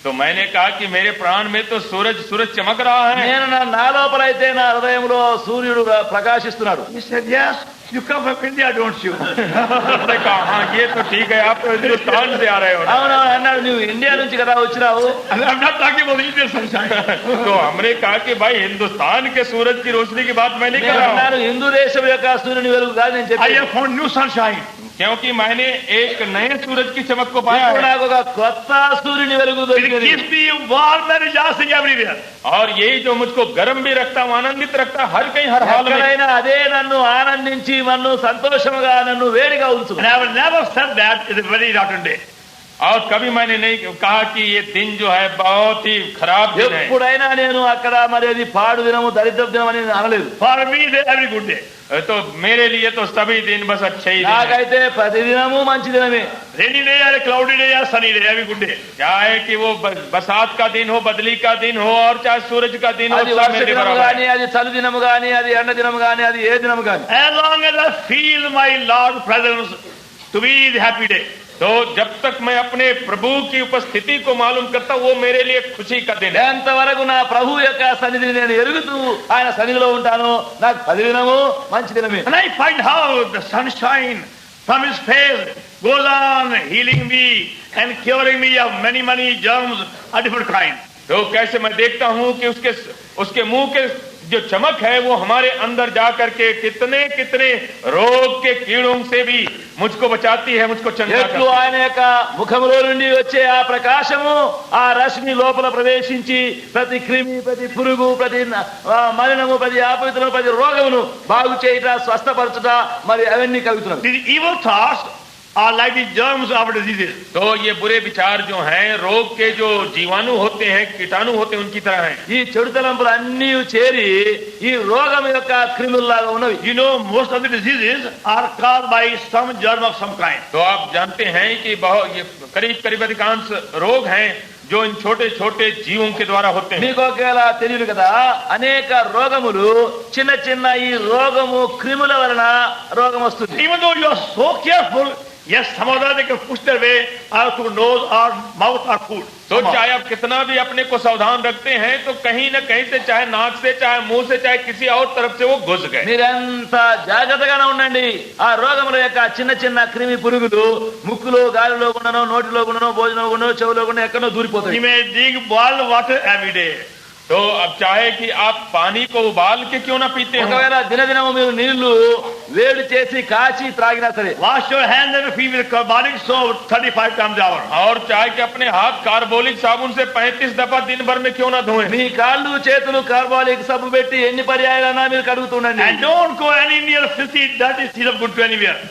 तो मैंने कहा कि मेरे प्राण में तो सूरज चमक रहा है। నేను నా లోపల అయితే నా హృదయంలో సూర్యుడు ప్రకాశిస్తున్నాడు. He said, yes, you come from India, don't you? उसने कहा हाँ ये तो ठीक है, आप तो हिंदुस्तान से आ रहे हो ना। అవునా అన్నాడు, నువ్వు ఇండియా నుంచి కదా వచ్చినావు. And I'm not talking about the Indian sunshine. तो हमने कहा कि भाई हिंदुस्तान के सूरज की रोशनी की बात मैं नहीं कर నేను रहा हूँ, అన్నాను, హిందూ దేశం యొక్క సూర్యుని వెలుగు కాదు నేను I చెప్పాను. have found new sunshine. क्योंकि मैंने एक नए सूरज की चमक को पाया ఇప్పుడు है నాకు ఒక కొత్త సూర్యుని వెలుగు It దొరికింది. keeps me warm and rejoicing everywhere. और यही जो मुझको गर्म भी रखता हूँ, आनंदित रखता है हर कहीं हर हाल में। ఎక్కడైనా అదే నన్ను ఆనందించి నన్ను సంతోషంగా నన్ను వేడిగా ఉంచు. And I will never said that it's a very rotten day. और कभी मैंने नहीं कहा कि ये दिन जो है बहुत ही खराब दिन है। ఎప్పుడైనా నేను అక్కడ మరి అది పాడు దినము, దరిద్రపు దినం అని నేను అనలేదు. For me, it's every good day. तो मेरे लिए तो सभी दिन बस अच्छे ही दिन है। నాకైతే ప్రతి దినము మంచి దినమే. Rainy day or a cloudy day or sunny day, every good day. चाहे कि वो बरसात का दिन हो, बदली का दिन हो, और चाहे सूरज का दिन हो, అది सब వర్ష मेरे దినము बराबर గాని, है। అది చలి దినము గాని, అది ఎండ దినము గాని, అది ఏ దినము గాని, As long as I feel my Lord's presence, to me is a happy day. तो जब तक मैं अपने प्रभु की उपस्थिति को मालूम करता हूँ, वो मेरे लिए खुशी का दिन है। ఎంతవరకు నా ప్రభు యొక్క సన్నిధిని నేను ఎరుగుతూ ఆయన సన్నిధిలో ఉంటాను, నాకు ప్రతి దినము మంచి దినమే. And I find how the sunshine from his face goes on healing me and curing me of many, many germs of different kinds. तो कैसे मैं देखता हूँ कि उसके मुंह के जो चमक है वो हमारे अंदर जाकर के कितने कितने रोग के कीड़ों से भी मुझको बचाती है, मुझको चंगा ఎట్లు करती है। ఆయన యొక్క ముఖములో నుండి వచ్చే ఆ ప్రకాశము ఆ రశ్మి లోపల ప్రవేశించి ప్రతి క్రిమి, ప్రతి పురుగు, ప్రతి మలినము, ప్రతి ఆపవిత్రము, ప్రతి రోగమును బాగు చేయుట, స్వస్థపరచుట, మరి అవన్నీ కలుగుతున్నవి. These evil thoughts are like the germs of diseases. तो ये बुरे विचार जो हैं रोग के जो जीवाणु होते हैं, कीटाणु होते हैं, उनकी तरह हैं। ఈ చెడు తలంపులు అన్నీ చేరి ఈ రోగం యొక్క క్రిముల్లాగా ఉన్నవి. You know, most of the diseases are caused by some germ of some kind. तो आप जानते हैं कि बहुत ये करीब अधिकांश रोग हैं जो इन छोटे छोटे जीवों के द्वारा होते हैं। మీకు ఒకవేళ తెలియదు కదా, అనేక రోగములు చిన్న చిన్న ఈ రోగము క్రిముల వలన రోగం వస్తుంది. Even though you are so careful, yes, some of them they can push their way out through nose or mouth or food. तो चाहे आप कितना भी अपने को सावधान रखते हैं तो कहीं न कहीं से, चाहे नाक से, चाहे मुंह से, चाहे किसी और तरफ से वो घुस गए। మీరెంత జాగ్రత్తగానే ఉండండి, ఆ రోగముల యొక్క చిన్న చిన్న క్రిమి పురుగులు ముక్కులో, గాలిలో గుండనో, నోటిలో గుండనో, భోజనం గుండనో, చెవులో గుండనో ఎక్కడో You దూరిపోతాయి. may drink boiled water every day. तो अब चाहे कि आप पानी को उबाल के क्यों ना पीते हो, ఒకవేళ దినదినము మీరు నీళ్లు వేడి చేసి కాచి త్రాగినా సరే, Wash your hands and feet with carbolic soap 35 times an hour. और चाहे कि अपने हाथ कार्बोलिक साबुन से 35 दफा दिन भर में क्यों ना धोएं, మీ కాళ్ళు చేతులు కార్బాలిక్ సబ్బు పెట్టి ఎన్ని పర్యాయాలన్నా మీరు కడుగుతుండండి. And don't go any near filthy, dirty syrup good to anywhere.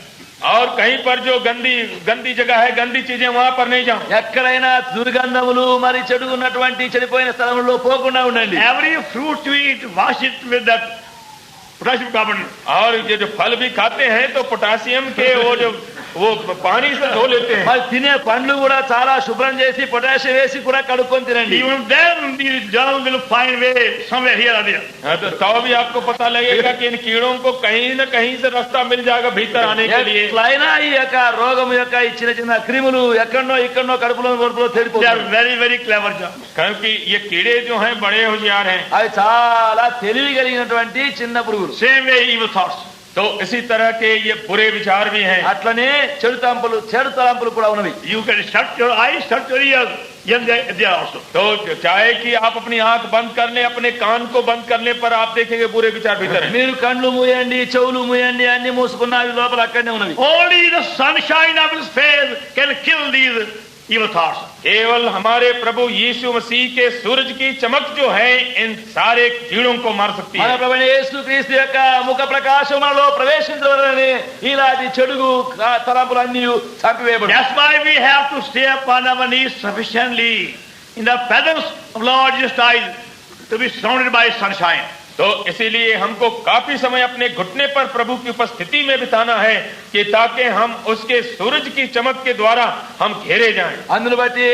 और कहीं पर जो गंदी जगह है, गंदी चीजें वहां पर नहीं जाओ। ఎక్కడైనా దుర్గంధములు మరి చెడు ఉన్నటువంటి చెడిపోయిన స్థలంలో పోకుండా ఉండండి. Every fruit you eat, wash it with that potassium carbonate. और ये जो फल भी खाते हैं तो पोटासियम के वो पानी से धो लेते हैं। మరి తినే పండ్లు కూడా చాలా శుభ్రం చేసి పొటాషియం వేసి కూడా కడుక్కొని తినండి. Even then the germ will find way somewhere here or there. हाँ, तो भी आपको पता लगेगा कि इन कीड़ों को कहीं न कहीं से रास्ता मिल जाएगा भीतर आने के लिए। ఎట్లయినా ఈ యొక్క రోగం యొక్క ఈ చిన్న చిన్న క్రిములు ఎక్కడనో ఇక్కడనో కడుపులో వరపులో They are తెలిపోతాయి. very, very clever germs. क्योंकि ये कीड़े जो हैं बड़े होशियार हैं। అవి చాలా తెలివి కలిగినటువంటి చిన్న పురుగులు. Same way evil thoughts. तो इसी तरह के ये बुरे विचार भी हैं। అట్లనే చెడు తలంపులు కూడా ఉన్నవి. You can shut your eyes, shut your ears, and they are also. तो चाहे कि आप अपनी आंख बंद कर लें, अपने कान को बंद करने पर आप देखेंगे बुरे विचार भीतर हैं। మీరు కళ్ళు మూయండి, చెవులు మూయండి, అన్ని మూసుకున్న అవి లోపల అక్కడనే ఉన్నవి. Only the sunshine of his face can kill these evil thoughts. केवल हमारे प्रभु यीशु मसीह के सूरज की चमक जो है इन सारे कीड़ों को मार सकती మన है। ప్రభువైన యేసుక్రీస్తు యొక్క ముఖ ప్రకాశం మనలో ప్రవేశించవలనని ఇలాంటి చెడుగు తలంపులన్నీ చంపివేయబడు. That's why we have to stay upon our knees sufficiently in the presence of Lord Jesus Christ to be surrounded by sunshine. तो इसीलिए हमको काफी समय अपने घुटने पर प्रभु की उपस्थिति में बिताना है कि ताकि हम उसके सूरज की चमक के द्वारा हम घेरे जाएं। అందును బట్టి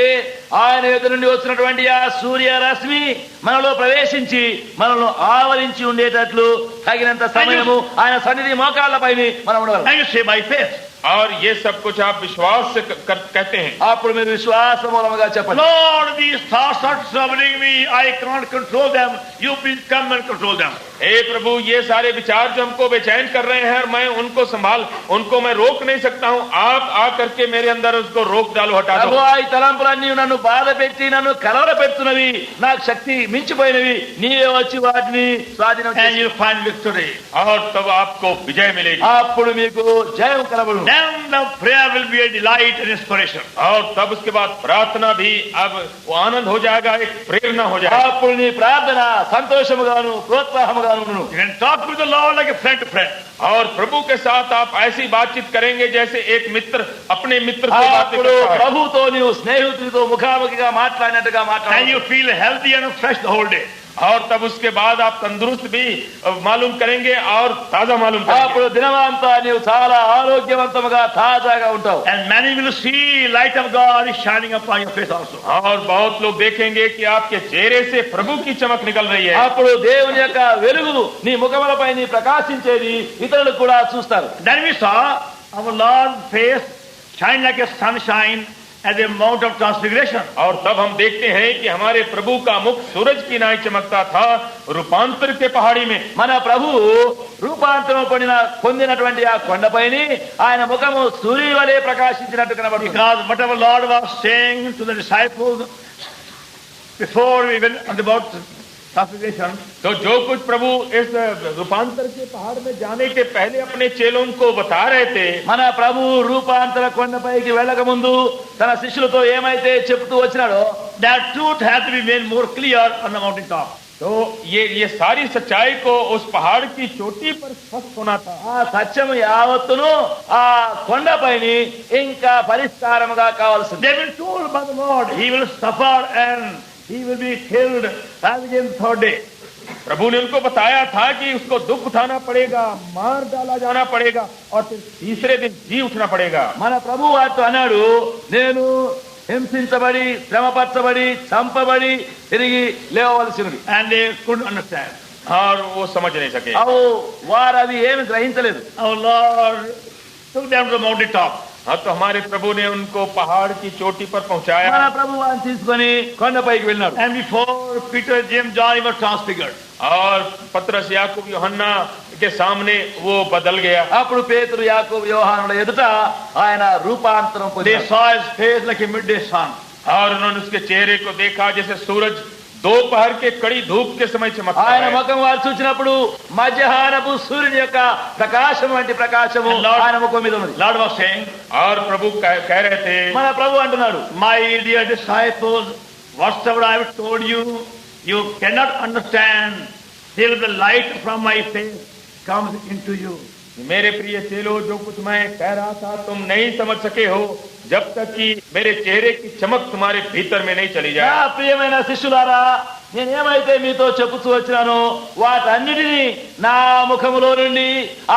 ఆయన ఎదురు నుండి వచ్చినటువంటి ఆ సూర్య రశ్మి మనలో ప్రవేశించి మనల్ని ఆవరించి ఉండేటట్లు తగినంత సమయము ఆయన సన్నిధి మోకాళ్ళపైన మనం ఉండగలం. And you say by faith. और ये सब कुछ आप विश्वास से कहते हैं। అప్పుడు మీరు విశ్వాస మూలముగా చెప్పండి, Lord, these thoughts are troubling me. I can't control them. You please come and control them. हे प्रभु, ये सारे विचार जो हमको बेचैन कर रहे हैं और मैं उनको मैं रोक नहीं सकता हूँ, आप आकर के मेरे अंदर उसको रोक डालो, हटा दो। ప్రభువా ఈ తలంపులన్నీ నన్ను బాధ పెట్టి నన్ను కలవర పెడుతున్నవి, నాకు శక్తి మించిపోయినవి, నీవే వచ్చి వాటిని స్వాధీనం And చేసి you find victory. और तब आपको विजय मिलेगी। అప్పుడు మీకు జయం కలబడు. Then the prayer will be a delight and inspiration. और तब उसके बाद प्रार्थना भी अब वो आनंद हो जाएगा, एक प्रेरणा हो जाएगा। అప్పుడు నీ ప్రార్థన సంతోషముగాను ప్రోత్సాహముగాను ఉండును. You can talk with the Lord like a friend to friend. और प्रभु के साथ आप ऐसी बातचीत करेंगे जैसे एक मित्र अपने मित्र से बातें అప్పుడు करता है। ప్రభుతో నీవు స్నేహితుడితో ముఖాముఖిగా మాట్లాడినట్టుగా And మాట్లాడు. you feel healthy and fresh the whole day. और तब उसके बाद आप तंदुरुस्त भी मालूम करेंगे और ताजा मालूम करेंगे। అప్పుడు దినమంతా నీవు చాలా ఆరోగ్యవంతముగా తాజాగా ఉంటావు. And many will see light of God is shining upon your face also. और बहुत लोग देखेंगे कि आपके चेहरे से प्रभु की चमक निकल रही है। అప్పుడు దేవుని యొక్క వెలుగు నీ ముఖములపై నీ ప్రకాశించేది ఇతరులు కూడా చూస్తారు. Then we saw our Lord's face shine like a sunshine at the Mount of Transfiguration. और तब हम देखते हैं कि हमारे प्रभु का मुख सूरज की नाई चमकता था रूपांतर के पहाड़ी में। మన ప్రభు రూపాంతరం పొందినటువంటి ఆ కొండపైని ఆయన ముఖము సూర్యుని వలె ప్రకాశించినట్టు కనబడుతుంది. Because whatever Lord was saying to the disciples before we went on the boat transfiguration, तो जो कुछ प्रभु इस रूपांतर के पहाड़ में जाने के पहले अपने चेलों को बता रहे थे, మన ప్రభు రూపాంతర కొండపైకి వెళ్ళక ముందు తన శిష్యులతో ఏమైతే చెప్తూ వచ్చినాడో that truth has to be made more clear on the mountain top. तो ये सारी सच्चाई को उस पहाड़ की चोटी पर स्पष्ट होना था। ఆ సత్యము యావత్తును ఆ కొండపైని ఇంకా పరిష్కారముగా కావాల్సింది. They've been told by the Lord, he will suffer and he will be killed as again third day. प्रभु ने उनको बताया था कि उसको दुख उठाना पड़ेगा, मार डाला जाना पड़ेगा और फिर तीसरे दिन जी उठना पड़ेगा। మన ప్రభు వారితో అన్నాడు, నేను హింసించబడి శ్రమపరచబడి చంపబడి తిరిగి లేవవలసినది. And they couldn't understand. और वो समझ नहीं सके। వారు అవి ఏమి గ్రహించలేదు. Our Lord took them to the mountain top. हाँ, तो हमारे प्रभु ने उनको पहाड़ की चोटी पर पहुंचाया। మన ప్రభు వారిని తీసుకొని కొండపైకి వెళ్ళినాడు. And before Peter, James, John were transfigured. और पतरस, याकूब, यूहन्ना के सामने वो बदल गया। అప్పుడు పేతురు యాకోబు యోహానుల ఎదుట ఆయన రూపాంతరం They పొందాడు. saw his face like a midday sun. और उन्होंने उसके चेहरे को देखा जैसे सूरज दोपहर के कड़ी धूप के समय चमकता ఆయన है। ముఖం వారు చూసినప్పుడు మధ్యాహ్నపు సూర్యుని యొక్క ప్రకాశం వంటి ప్రకాశము ఆయన ముఖం మీద ఉన్నది. Lord was saying, और प्रभु कह रहे थे, మన ప్రభు అంటున్నాడు, my dear disciples, whatsoever I have told you, you cannot understand till the light from my face comes into you. मेरे प्रिय चेलो, जो कुछ मैं कह रहा था तुम नहीं समझ सके हो जब तक कि मेरे चेहरे की चमक तुम्हारे भीतर में नहीं चली నా जाए। ప్రియమైన శిష్యులారా, నేనేమైతే మీతో చెప్పుతూ వచ్చినానో వాటన్నిటినీ నా ముఖములో నుండి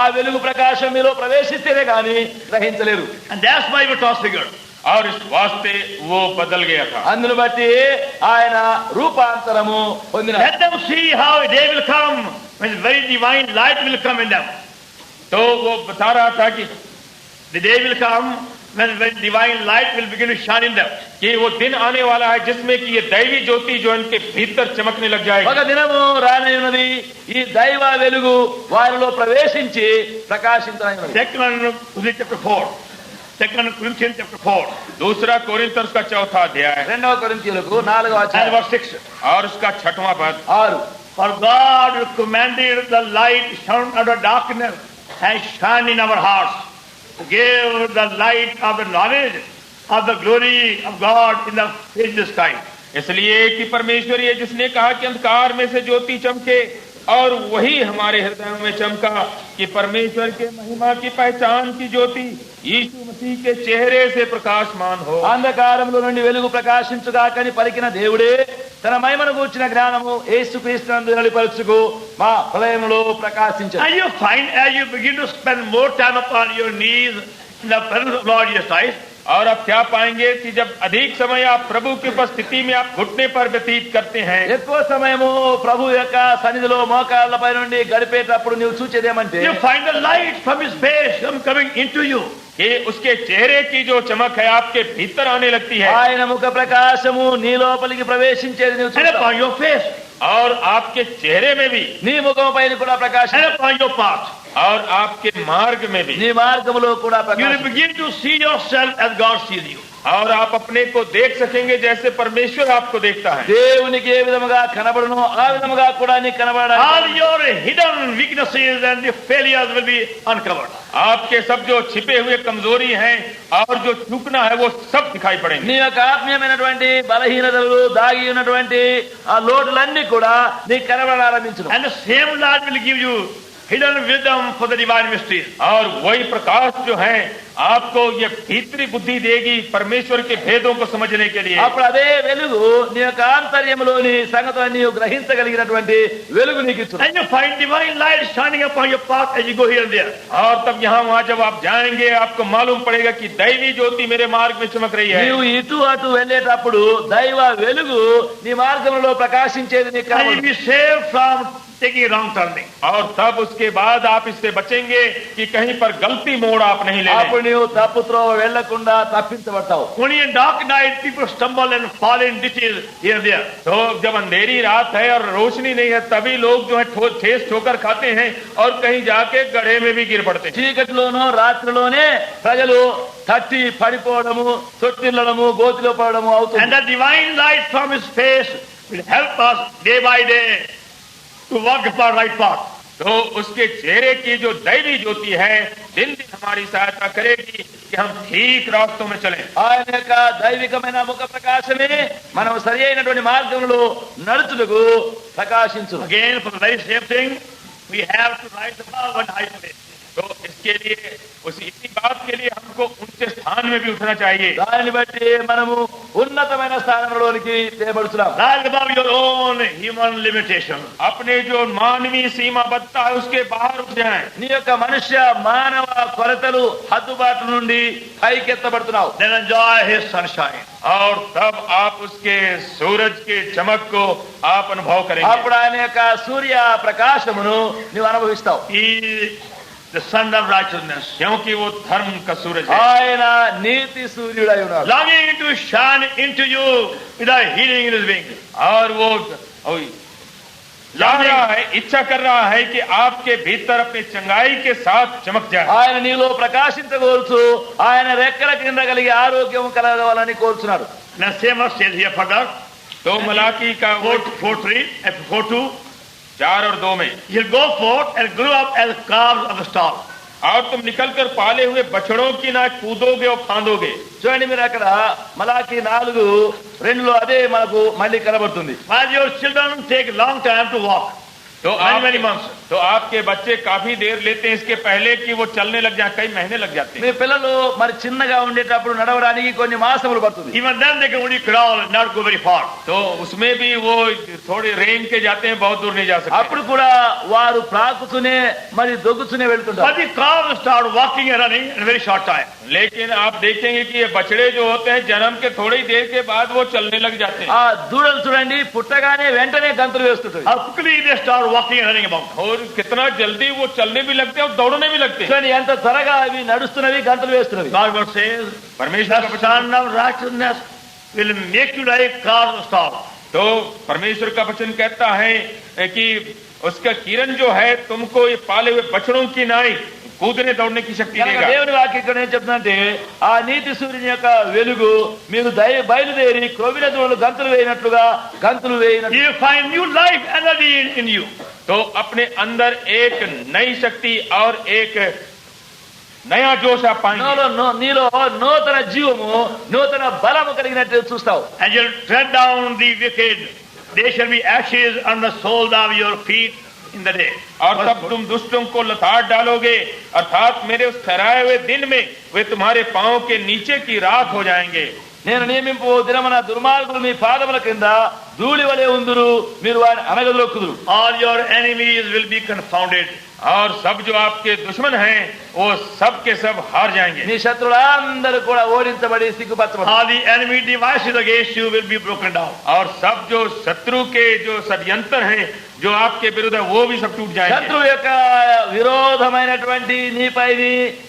ఆ వెలుగు ప్రకాశం మీలో ప్రవేశిస్తేనే గాని గ్రహించలేరు. And that's why we were transfigured. और इस वास्ते वो बदल गया था। అందును బట్టి ఆయన రూపాంతరము పొందినాడు. Let them see how a day will come when very divine light will come in them. तो वो बता रहा था कि The day will come when very divine light will begin to shine in them. वो दिन आने वाला है जिसमें कि ये दैवी ज्योति जो इनके भीतर चमकने लग ఒక जाएगी। దినము రానయ్యున్నది, ఈ దైవ వెలుగు వారిలో ప్రవేశించి ప్రకాశించనున్నది. 2 Corinthians chapter 4. 2 Corinthians chapter 4 दूसरा कोरिन्थियों का चौथा अध्याय 2 కొరింథీయులకు 4వ and అధ్యాయం verse 6. और उसका 6वां पद। 6. For God commanded the light shone out of darkness and shine in our hearts to give the light of the knowledge of the glory of God in the face of the sky. इसलिए कि परमेश्वर ये जिसने कहा कि अंधकार में से ज्योति चमके, और वही हमारे हृदयों में चमका कि परमेश्वर के महिमा की पहचान की ज्योति यीशु मसीह के चेहरे से प्रकाशमान हो। అంధకారంలో నుండి వెలుగు ప్రకాశించుగాకని పలికిన దేవుడే తన మహిమను గూర్చిన జ్ఞానము యేసుక్రీస్తునందు వెలుపరచుకు మా హృదయంలో ప్రకాశించను. And you find as you begin to spend more time upon your knees in the presence of Lord Jesus Christ, और आप क्या पाएंगे कि जब अधिक समय आप प्रभु की उपस्थिति में आप घुटने पर व्यतीत करते हैं, ఎక్కువ సమయము ప్రభు యొక్క సన్నిధిలో మోకాళ్ళపై నుండి గడిపేటప్పుడు నీవు చూచేదేమంటే you find the light from his face coming into you. कि उसके चेहरे की जो चमक है आपके भीतर आने लगती है, ఆయన ముఖ ప్రకాశము నీ లోపలికి ప్రవేశించేది నీవు And చూస్తావు. upon your face, और आपके चेहरे में भी, నీ ముఖం పైన కూడా ప్రకాశం, and upon your path. और आपके मार्ग में भी। నీ మార్గములో కూడా You will Prakasam. begin to see yourself as God sees you. और आप अपने को देख सकेंगे जैसे परमेश्वर आपको देखता है। దేవునికి ఏ విధముగా కనబడునో ఆ విధముగా కూడా నీకు All కనబడాలి. your hidden weaknesses and the failures will be uncovered. आपके सब जो छिपे हुए कमजोरी हैं और जो चूकना है वो सब दिखाई पड़ेंगे। నీ యొక్క ఆత్మీయమైనటువంటి బలహీనతలు దాగి ఉన్నటువంటి ఆ లోటులన్నీ కూడా నీకు కనబడాలంభించును. And the same Lord will give you hidden wisdom for the divine mysteries. और वही प्रकाश जो है आपको ये भीतरी बुद्धि देगी परमेश्वर के भेदों को समझने के लिए। అప్పుడు అదే వెలుగు నీ యొక్క ఆంతర్యములోని సంగతులను నీవు గ్రహించగలిగినటువంటి వెలుగు నీకు ఇచ్చును. And you find divine light shining upon your path as you go here and there. और तब यहाँ वहाँ जब आप जाएंगे आपको मालूम पड़ेगा कि दैवी ज्योति मेरे मार्ग में चमक रही है। నీవు ఇటు అటు వెళ్ళేటప్పుడు దైవ వెలుగు నీ మార్గంలో ప్రకాశించేది నీకు And you'll కనబడును. be saved from taking wrong turning. और तब उसके बाद आप इससे बचेंगे कि कहीं पर गलती मोड़ आप नहीं ले అప్పుడు लें। నీవు తప్పుత్రోవ వెళ్లకుండా తప్పించబడతావు. Only in dark night people stumble and fall in ditches here and there. तो जब अंधेरी रात है और रोशनी नहीं है तभी लोग जो है ठेस ठोकर खाते हैं और कहीं जाके गड्ढे में भी गिर पड़ते हैं। చీకటిలోనో రాత్రిలోనే ప్రజలు తట్టి పడిపోవడము, తొట్టిల్లడము, గోతిలో పడడము అవుతుంది. And the divine light from his face will help us day by day to walk upon right path. तो उसके चेहरे की जो दैवी ज्योति है दिन दिन हमारी सहायता करेगी कि हम ठीक रास्तों में चलें। ఆయన యొక్క దైవికమైన ముఖ ప్రకాశమే మనం సరి అయినటువంటి మార్గంలో నడుచుటకు ప్రకాశించును. Again, for the very same thing, we have to rise above one high place. तो इसके लिए इसी बात के लिए हमको ऊंचे स्थान में भी उठना चाहिए। దానిని బట్టి మనము ఉన్నతమైన స్థానంలోనికి తేబడుతున్నాం. Rise above your own human limitation. अपने जो मानवीय सीमाबद्धता है उसके बाहर उठ जाएं। నీ యొక్క మనుష్య మానవ కొరతలు హద్దుబాటు నుండి పైకెత్తబడుతున్నావు. Then enjoy his sunshine. और तब आप उसके सूरज के चमक को आप अनुभव करेंगे। అప్పుడు ఆయన యొక్క సూర్య ప్రకాశమును నీవు అనుభవిస్తావు. He is the sun of righteousness. क्योंकि वो धर्म का सूरज है। ఆయన నీతి సూర్యుడై ఉన్నాడు. Longing to shine into you with a healing in his wings. और वो चाह रहा है, इच्छा कर रहा है कि आपके भीतर अपनी चंगाई के साथ चमक जाए। ఆయన నీలో ప్రకాశించగోరుచు ఆయన రెక్కల కింద కలిగి ఆరోగ్యం కలగవాలని కోరుచున్నాడు. Now same verse says here further, तो मलाकी का 4:3 and 4:2, 4 और 2 में you'll go forth and grow up as calves of the stall. और तुम निकलकर पाले हुए बछड़ों की ना कूदोगे और फांदोगे। చూడండి మీరు అక్కడ మలాకి 4:2 అదే మనకు మళ్ళీ కనబడుతుంది. While your children take long time to walk, तो many months. तो आपके बच्चे काफी देर लेते हैं इसके पहले कि वो चलने लग जाए, कई महीने लग जाते हैं। మీ పిల్లలు మరి చిన్నగా ఉండేటప్పుడు నడవడానికి కొన్ని మాసములు పడుతుంది. Even then they can only crawl and not go very far. तो उसमें भी वो थोड़े रेंग के जाते हैं, बहुत दूर नहीं जा सकते। అప్పుడు కూడా వారు ప్రాకుతూనే మరి దొగ్గుతూనే వెళ్తుంటారు. But the calves start walking and running in a very short time. लेकिन आप देखेंगे कि ये बछड़े जो होते हैं जन्म के थोड़ी देर के बाद वो चलने लग जाते हैं। ఆ దూడలు చూడండి పుట్టగానే వెంటనే గంతులు వేస్తుంటాయి. How quickly they start walking and running about. और कितना जल्दी वो चलने भी लगते हैं और दौड़ने भी लगते हैं। చూడండి ఎంత త్వరగా అవి నడుస్తున్నవి గంతులు వేస్తున్నవి. God word says, परमेश्वर का the वचन, son of righteousness will make you like calves of stall. तो परमेश्वर का वचन कहता है कि उसका किरण जो है तुमको ये पाले हुए बछड़ों की नाई कूदने दौड़ने की शक्ति కనుక देगा। దేవుని వాక్యం ఇక్కడ ఏం చెప్తుందంటే ఆ నీతి సూర్యుని యొక్క వెలుగు మీరు బయలుదేరి క్రొవ్విన దూడలు గంతులు వేయినట్లుగా గంతులు వేయినట్లు You find new life energy in you. तो अपने अंदर एक नई शक्ति और एक नया जोश आप पाएंगे। నీలో నూతన జీవము నూతన బలము కలిగినట్టు చూస్తావు. And you'll tread down the wicked. They shall be ashes on the soles of your feet in the day. और तब तुम दुष्टों को लताड़ डालोगे, अर्थात मेरे उस ठहराए हुए दिन में वे तुम्हारे पांव के नीचे की राख हो जाएंगे। నేను నియమింపు దినమున దుర్మార్గులు మీ పాదముల కింద ధూళి వలె ఉందురు, మీరు వారిని అనగదొక్కుదురు. All your enemies will be confounded. और सब जो आपके दुश्मन हैं वो सब के सब हार जाएंगे। నీ శత్రులందరూ కూడా ఓడించబడి సిగ్గుపరచబడతారు. All the enemy devices against you will be broken down. और सब जो शत्रु के जो षड्यंत्र हैं जो आपके विरुद्ध है वो भी सब टूट जाएंगे। శత్రువు యొక్క విరోధమైనటువంటి నీపై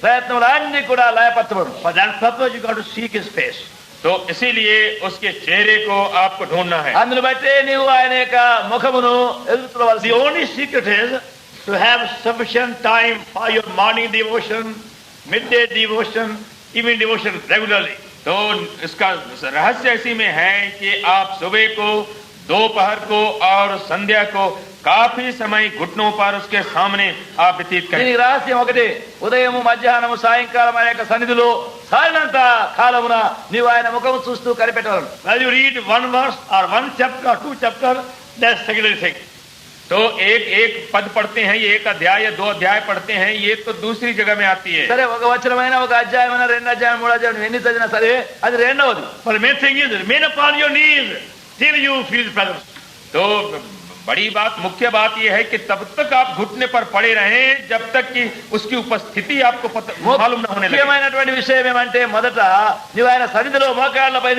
ప్రయత్నములన్నీ కూడా లయపరచబడు. For that purpose you got to seek his face. तो इसीलिए उसके चेहरे को आपको ढूंढना है। అందును బట్టే నీవు ఆయన యొక్క ముఖమును ఎదుగుతున్నవలసి. The only secret is to have sufficient time for your morning devotion, midday devotion, evening devotion regularly. तो इसका रहस्य इसी में है कि आप सुबह को, दोपहर को और संध्या को काफी समय घुटनों पर उसके सामने आप व्यतीत करें। దీనికి రహస్యం ఒకటి, ఉదయము మధ్యాహ్నము సాయంకాలం ఆయన యొక్క సన్నిధిలో సాగినంత కాలమున నీవు ఆయన ముఖము చూస్తూ కనిపెట్టవలను. When you read one verse or one chapter or two chapters, that's secondary thing. तो एक पद पढ़ते हैं, ये एक अध्याय या 2 अध्याय पढ़ते हैं, ये तो दूसरी जगह में आती है। సరే ఒక వచనమైన ఒక అధ్యాయమైన 2 అధ్యాయం 3 అధ్యాయం నువ్వు ఎన్ని చదివినా సరే అది రెండవది. But the main thing is remain upon your knees till you feel his presence. तो बड़ी बात, मुख्य बात यह है कि तब तक आप घुटने पर पड़े रहें जब तक कि उसकी उपस्थिति आपको मालूम न होने लगे। ముఖ్యమైనటువంటి విషయం ఏమంటే మొదట నీవు ఆయన సన్నిధిలో మోకాళ్ళపై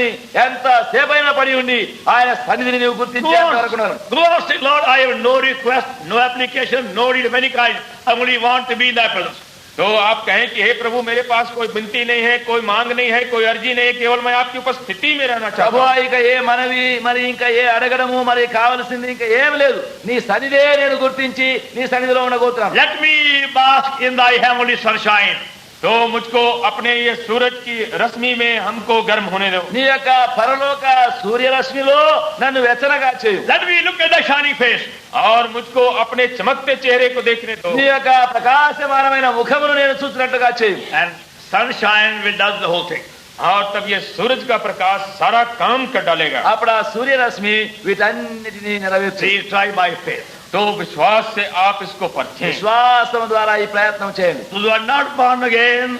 ఎంత సేపైనా పడి ఉండి ఆయన సన్నిధిని నీవు గుర్తించే వరకు ఉండాలి. Go on, say, Lord, I have no request, no application, no need of any kind. I only want to be in thy presence. तो आप कहें कि हे प्रभु मेरे पास कोई विनती नहीं है, कोई मांग नहीं है, कोई अर्जी नहीं है, केवल मैं आपकी उपस्थिति में रहना चाहता ప్రభువా हूं। ఇక ఏ మనవి మరి ఇంకా ఏ అడగడము మరి కావలసింది ఇంకా ఏం లేదు, నీ సన్నిధే నేను గుర్తించి నీ సన్నిధిలో ఉండగోతున్నాను. Let me bask in thy heavenly sunshine. तो मुझको अपने ये सूरज की रश्मि में हमको गर्म होने दो। నీ యొక్క పరలోక సూర్యరశ్మిలో నన్ను వెచ్చనగా చేయు. Let me look at the shining face. और मुझको अपने चमकते चेहरे को देखने दो। నీ యొక్క ప్రకాశమానమైన ముఖమును నేను చూసినట్టుగా చేయు. And sunshine will does the whole thing. और तब ये सूरज का प्रकाश सारा काम कर डालेगा। అప్పుడు ఆ సూర్యరశ్మి వీటన్నిటినీ నెరవేర్చు. See, try by faith. तो विश्वास से आप इसको परखें। విశ్వాసం ద్వారా ఈ ప్రయత్నం చేయండి. Those who are not born again,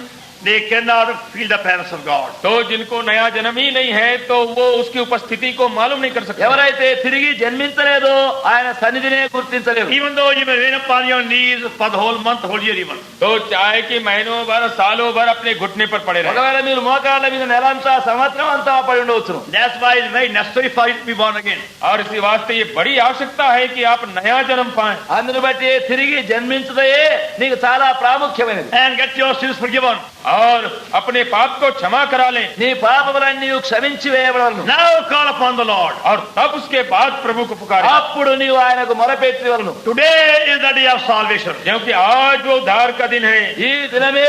they cannot feel the presence of God. तो जिनको नया जन्म ही नहीं है तो वो उसकी उपस्थिति को मालूम नहीं कर सकते। ఎవరైతే తిరిగి జన్మించలేదో ఆయన సన్నిధినే గుర్తించలేరు. Even though you may remain upon your knees for the whole month, whole year even. तो चाहे कि महीनों भर सालों भर अपने घुटने पर पड़े रहे। ఒకవేళ మీరు మోకాళ్ళ మీద నెలంతా సంవత్సరం అంతా పడి ఉండవచ్చును. That's why it's very necessary for you to be born again. और इसी वास्ते ये बड़ी आवश्यकता है कि आप नया जन्म पाएं అందును బట్టి తిరిగి జన్మించుటయే నీకు చాలా ప్రాముఖ్యమైనది. And get your sins forgiven. और अपने पाप को क्षमा करा लें। నీ పాపములన్నీ క్షమించి వేయబడను. Now call upon the Lord. और तब उसके बाद प्रभु को पुकारें। అప్పుడు నీవు ఆయనకు మొరపెట్టవలను. Today is the day of salvation. क्योंकि आज वो उद्धार का दिन है। ఈ దినమే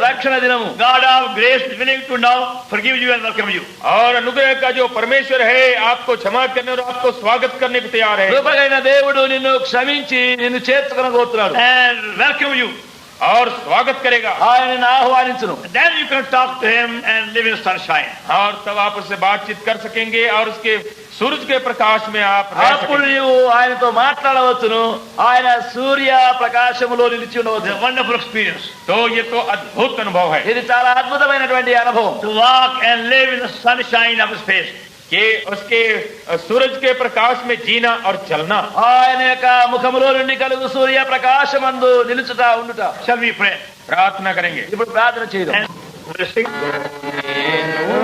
రక్షణ దినము. God of grace is willing to now forgive you and welcome you. और अनुग्रह का जो परमेश्वर है आपको क्षमा करने और आपको स्वागत करने को तैयार है। కృపగైన దేవుడు నిన్ను క్షమించి నిన్ను చేర్చుకొనబోతున్నాడు. And welcome you. और स्वागत करेगा। ఆయనను ఆహ్వానించును. Then you can talk to him and live in sunshine. और तब आप उससे बातचीत कर सकेंगे और उसके सूरज के प्रकाश में आप रह అప్పుడు सकेंगे। నీవు ఆయనతో మాట్లాడవచ్చును. ఆయన సూర్య ప్రకాశములో నిలిచి It's ఉండవచ్చు. a wonderful experience तो ये तो अद्भुत अनुभव है ఇది చాలా అద్భుతమైనటువంటి అనుభవం. to walk and live in the sunshine of his face. कि उसके सूरज के प्रकाश में जीना और चलना। ఆయన యొక్క ముఖములో నుండి కలుగు సూర్య ప్రకాశమందు నిలుచుట ఉండుట. Shall we pray? प्रार्थना करेंगे। ఇప్పుడు ప్రార్థన చేద్దాం. And we'll sing. एक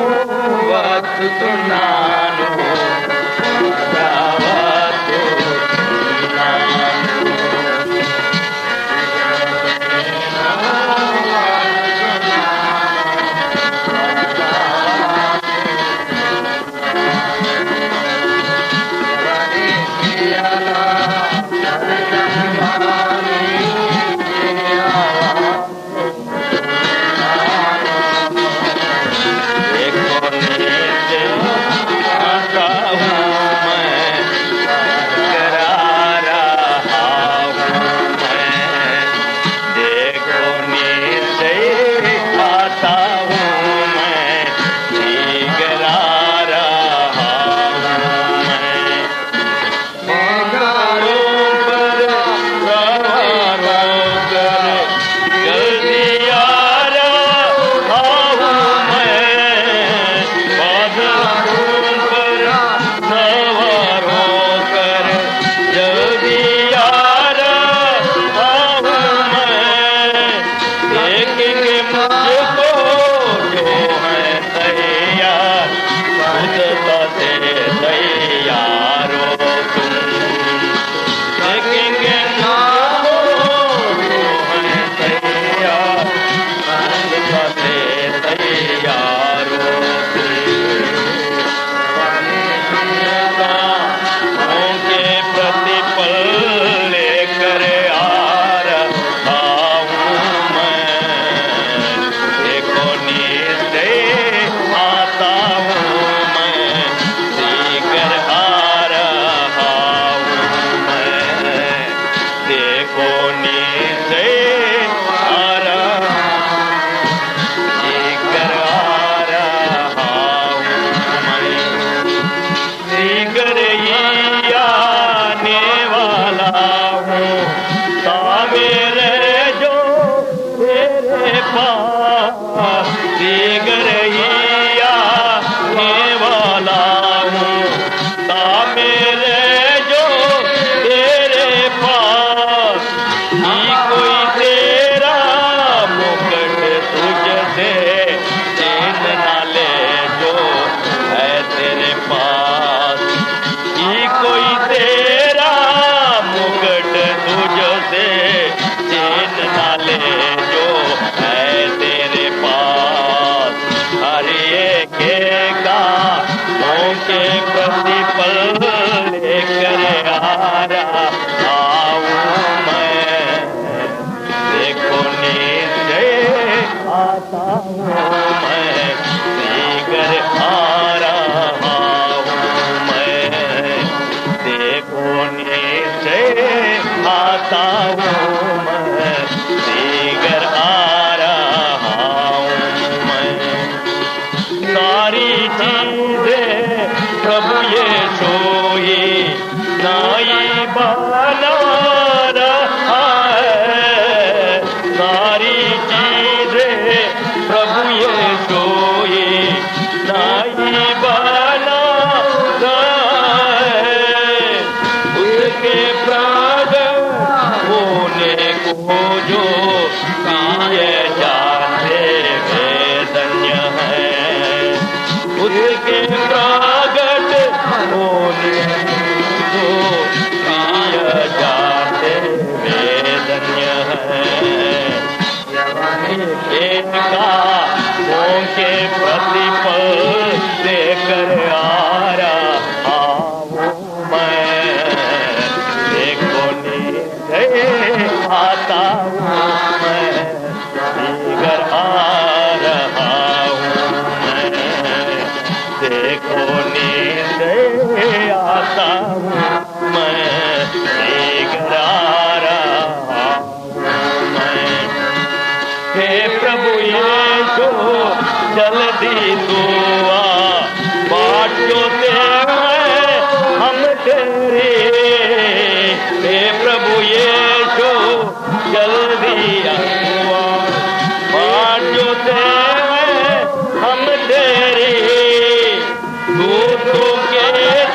किए जाते वे धन्य हैं। उसके प्रगट होने को किए जाते वे धन्य हैं। के प्रतिफल देकर आ रहा हूँ मैं। देखो नीचे आता हूँ मैं, घर आ रहा हूँ मैं। देखो नीचे आता हूँ मैं, घर आ रहा हूँ मैं। हे प्रभु यीशु जल्दी तू आ, बाट जोते हैं हम तेरे। हे प्रभु यीशु जल्दी आ, बाट जोते हैं हम तेरे। दूतों के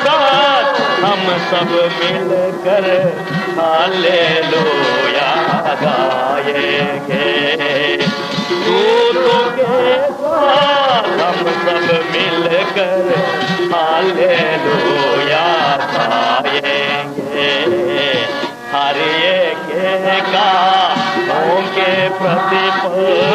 साथ हम सब मिलकर हालेलुया गाएंगे। दूतों के साथ हम सब मिलकर हालेलुया गाएंगे। हर एक कामों के प्रतिफल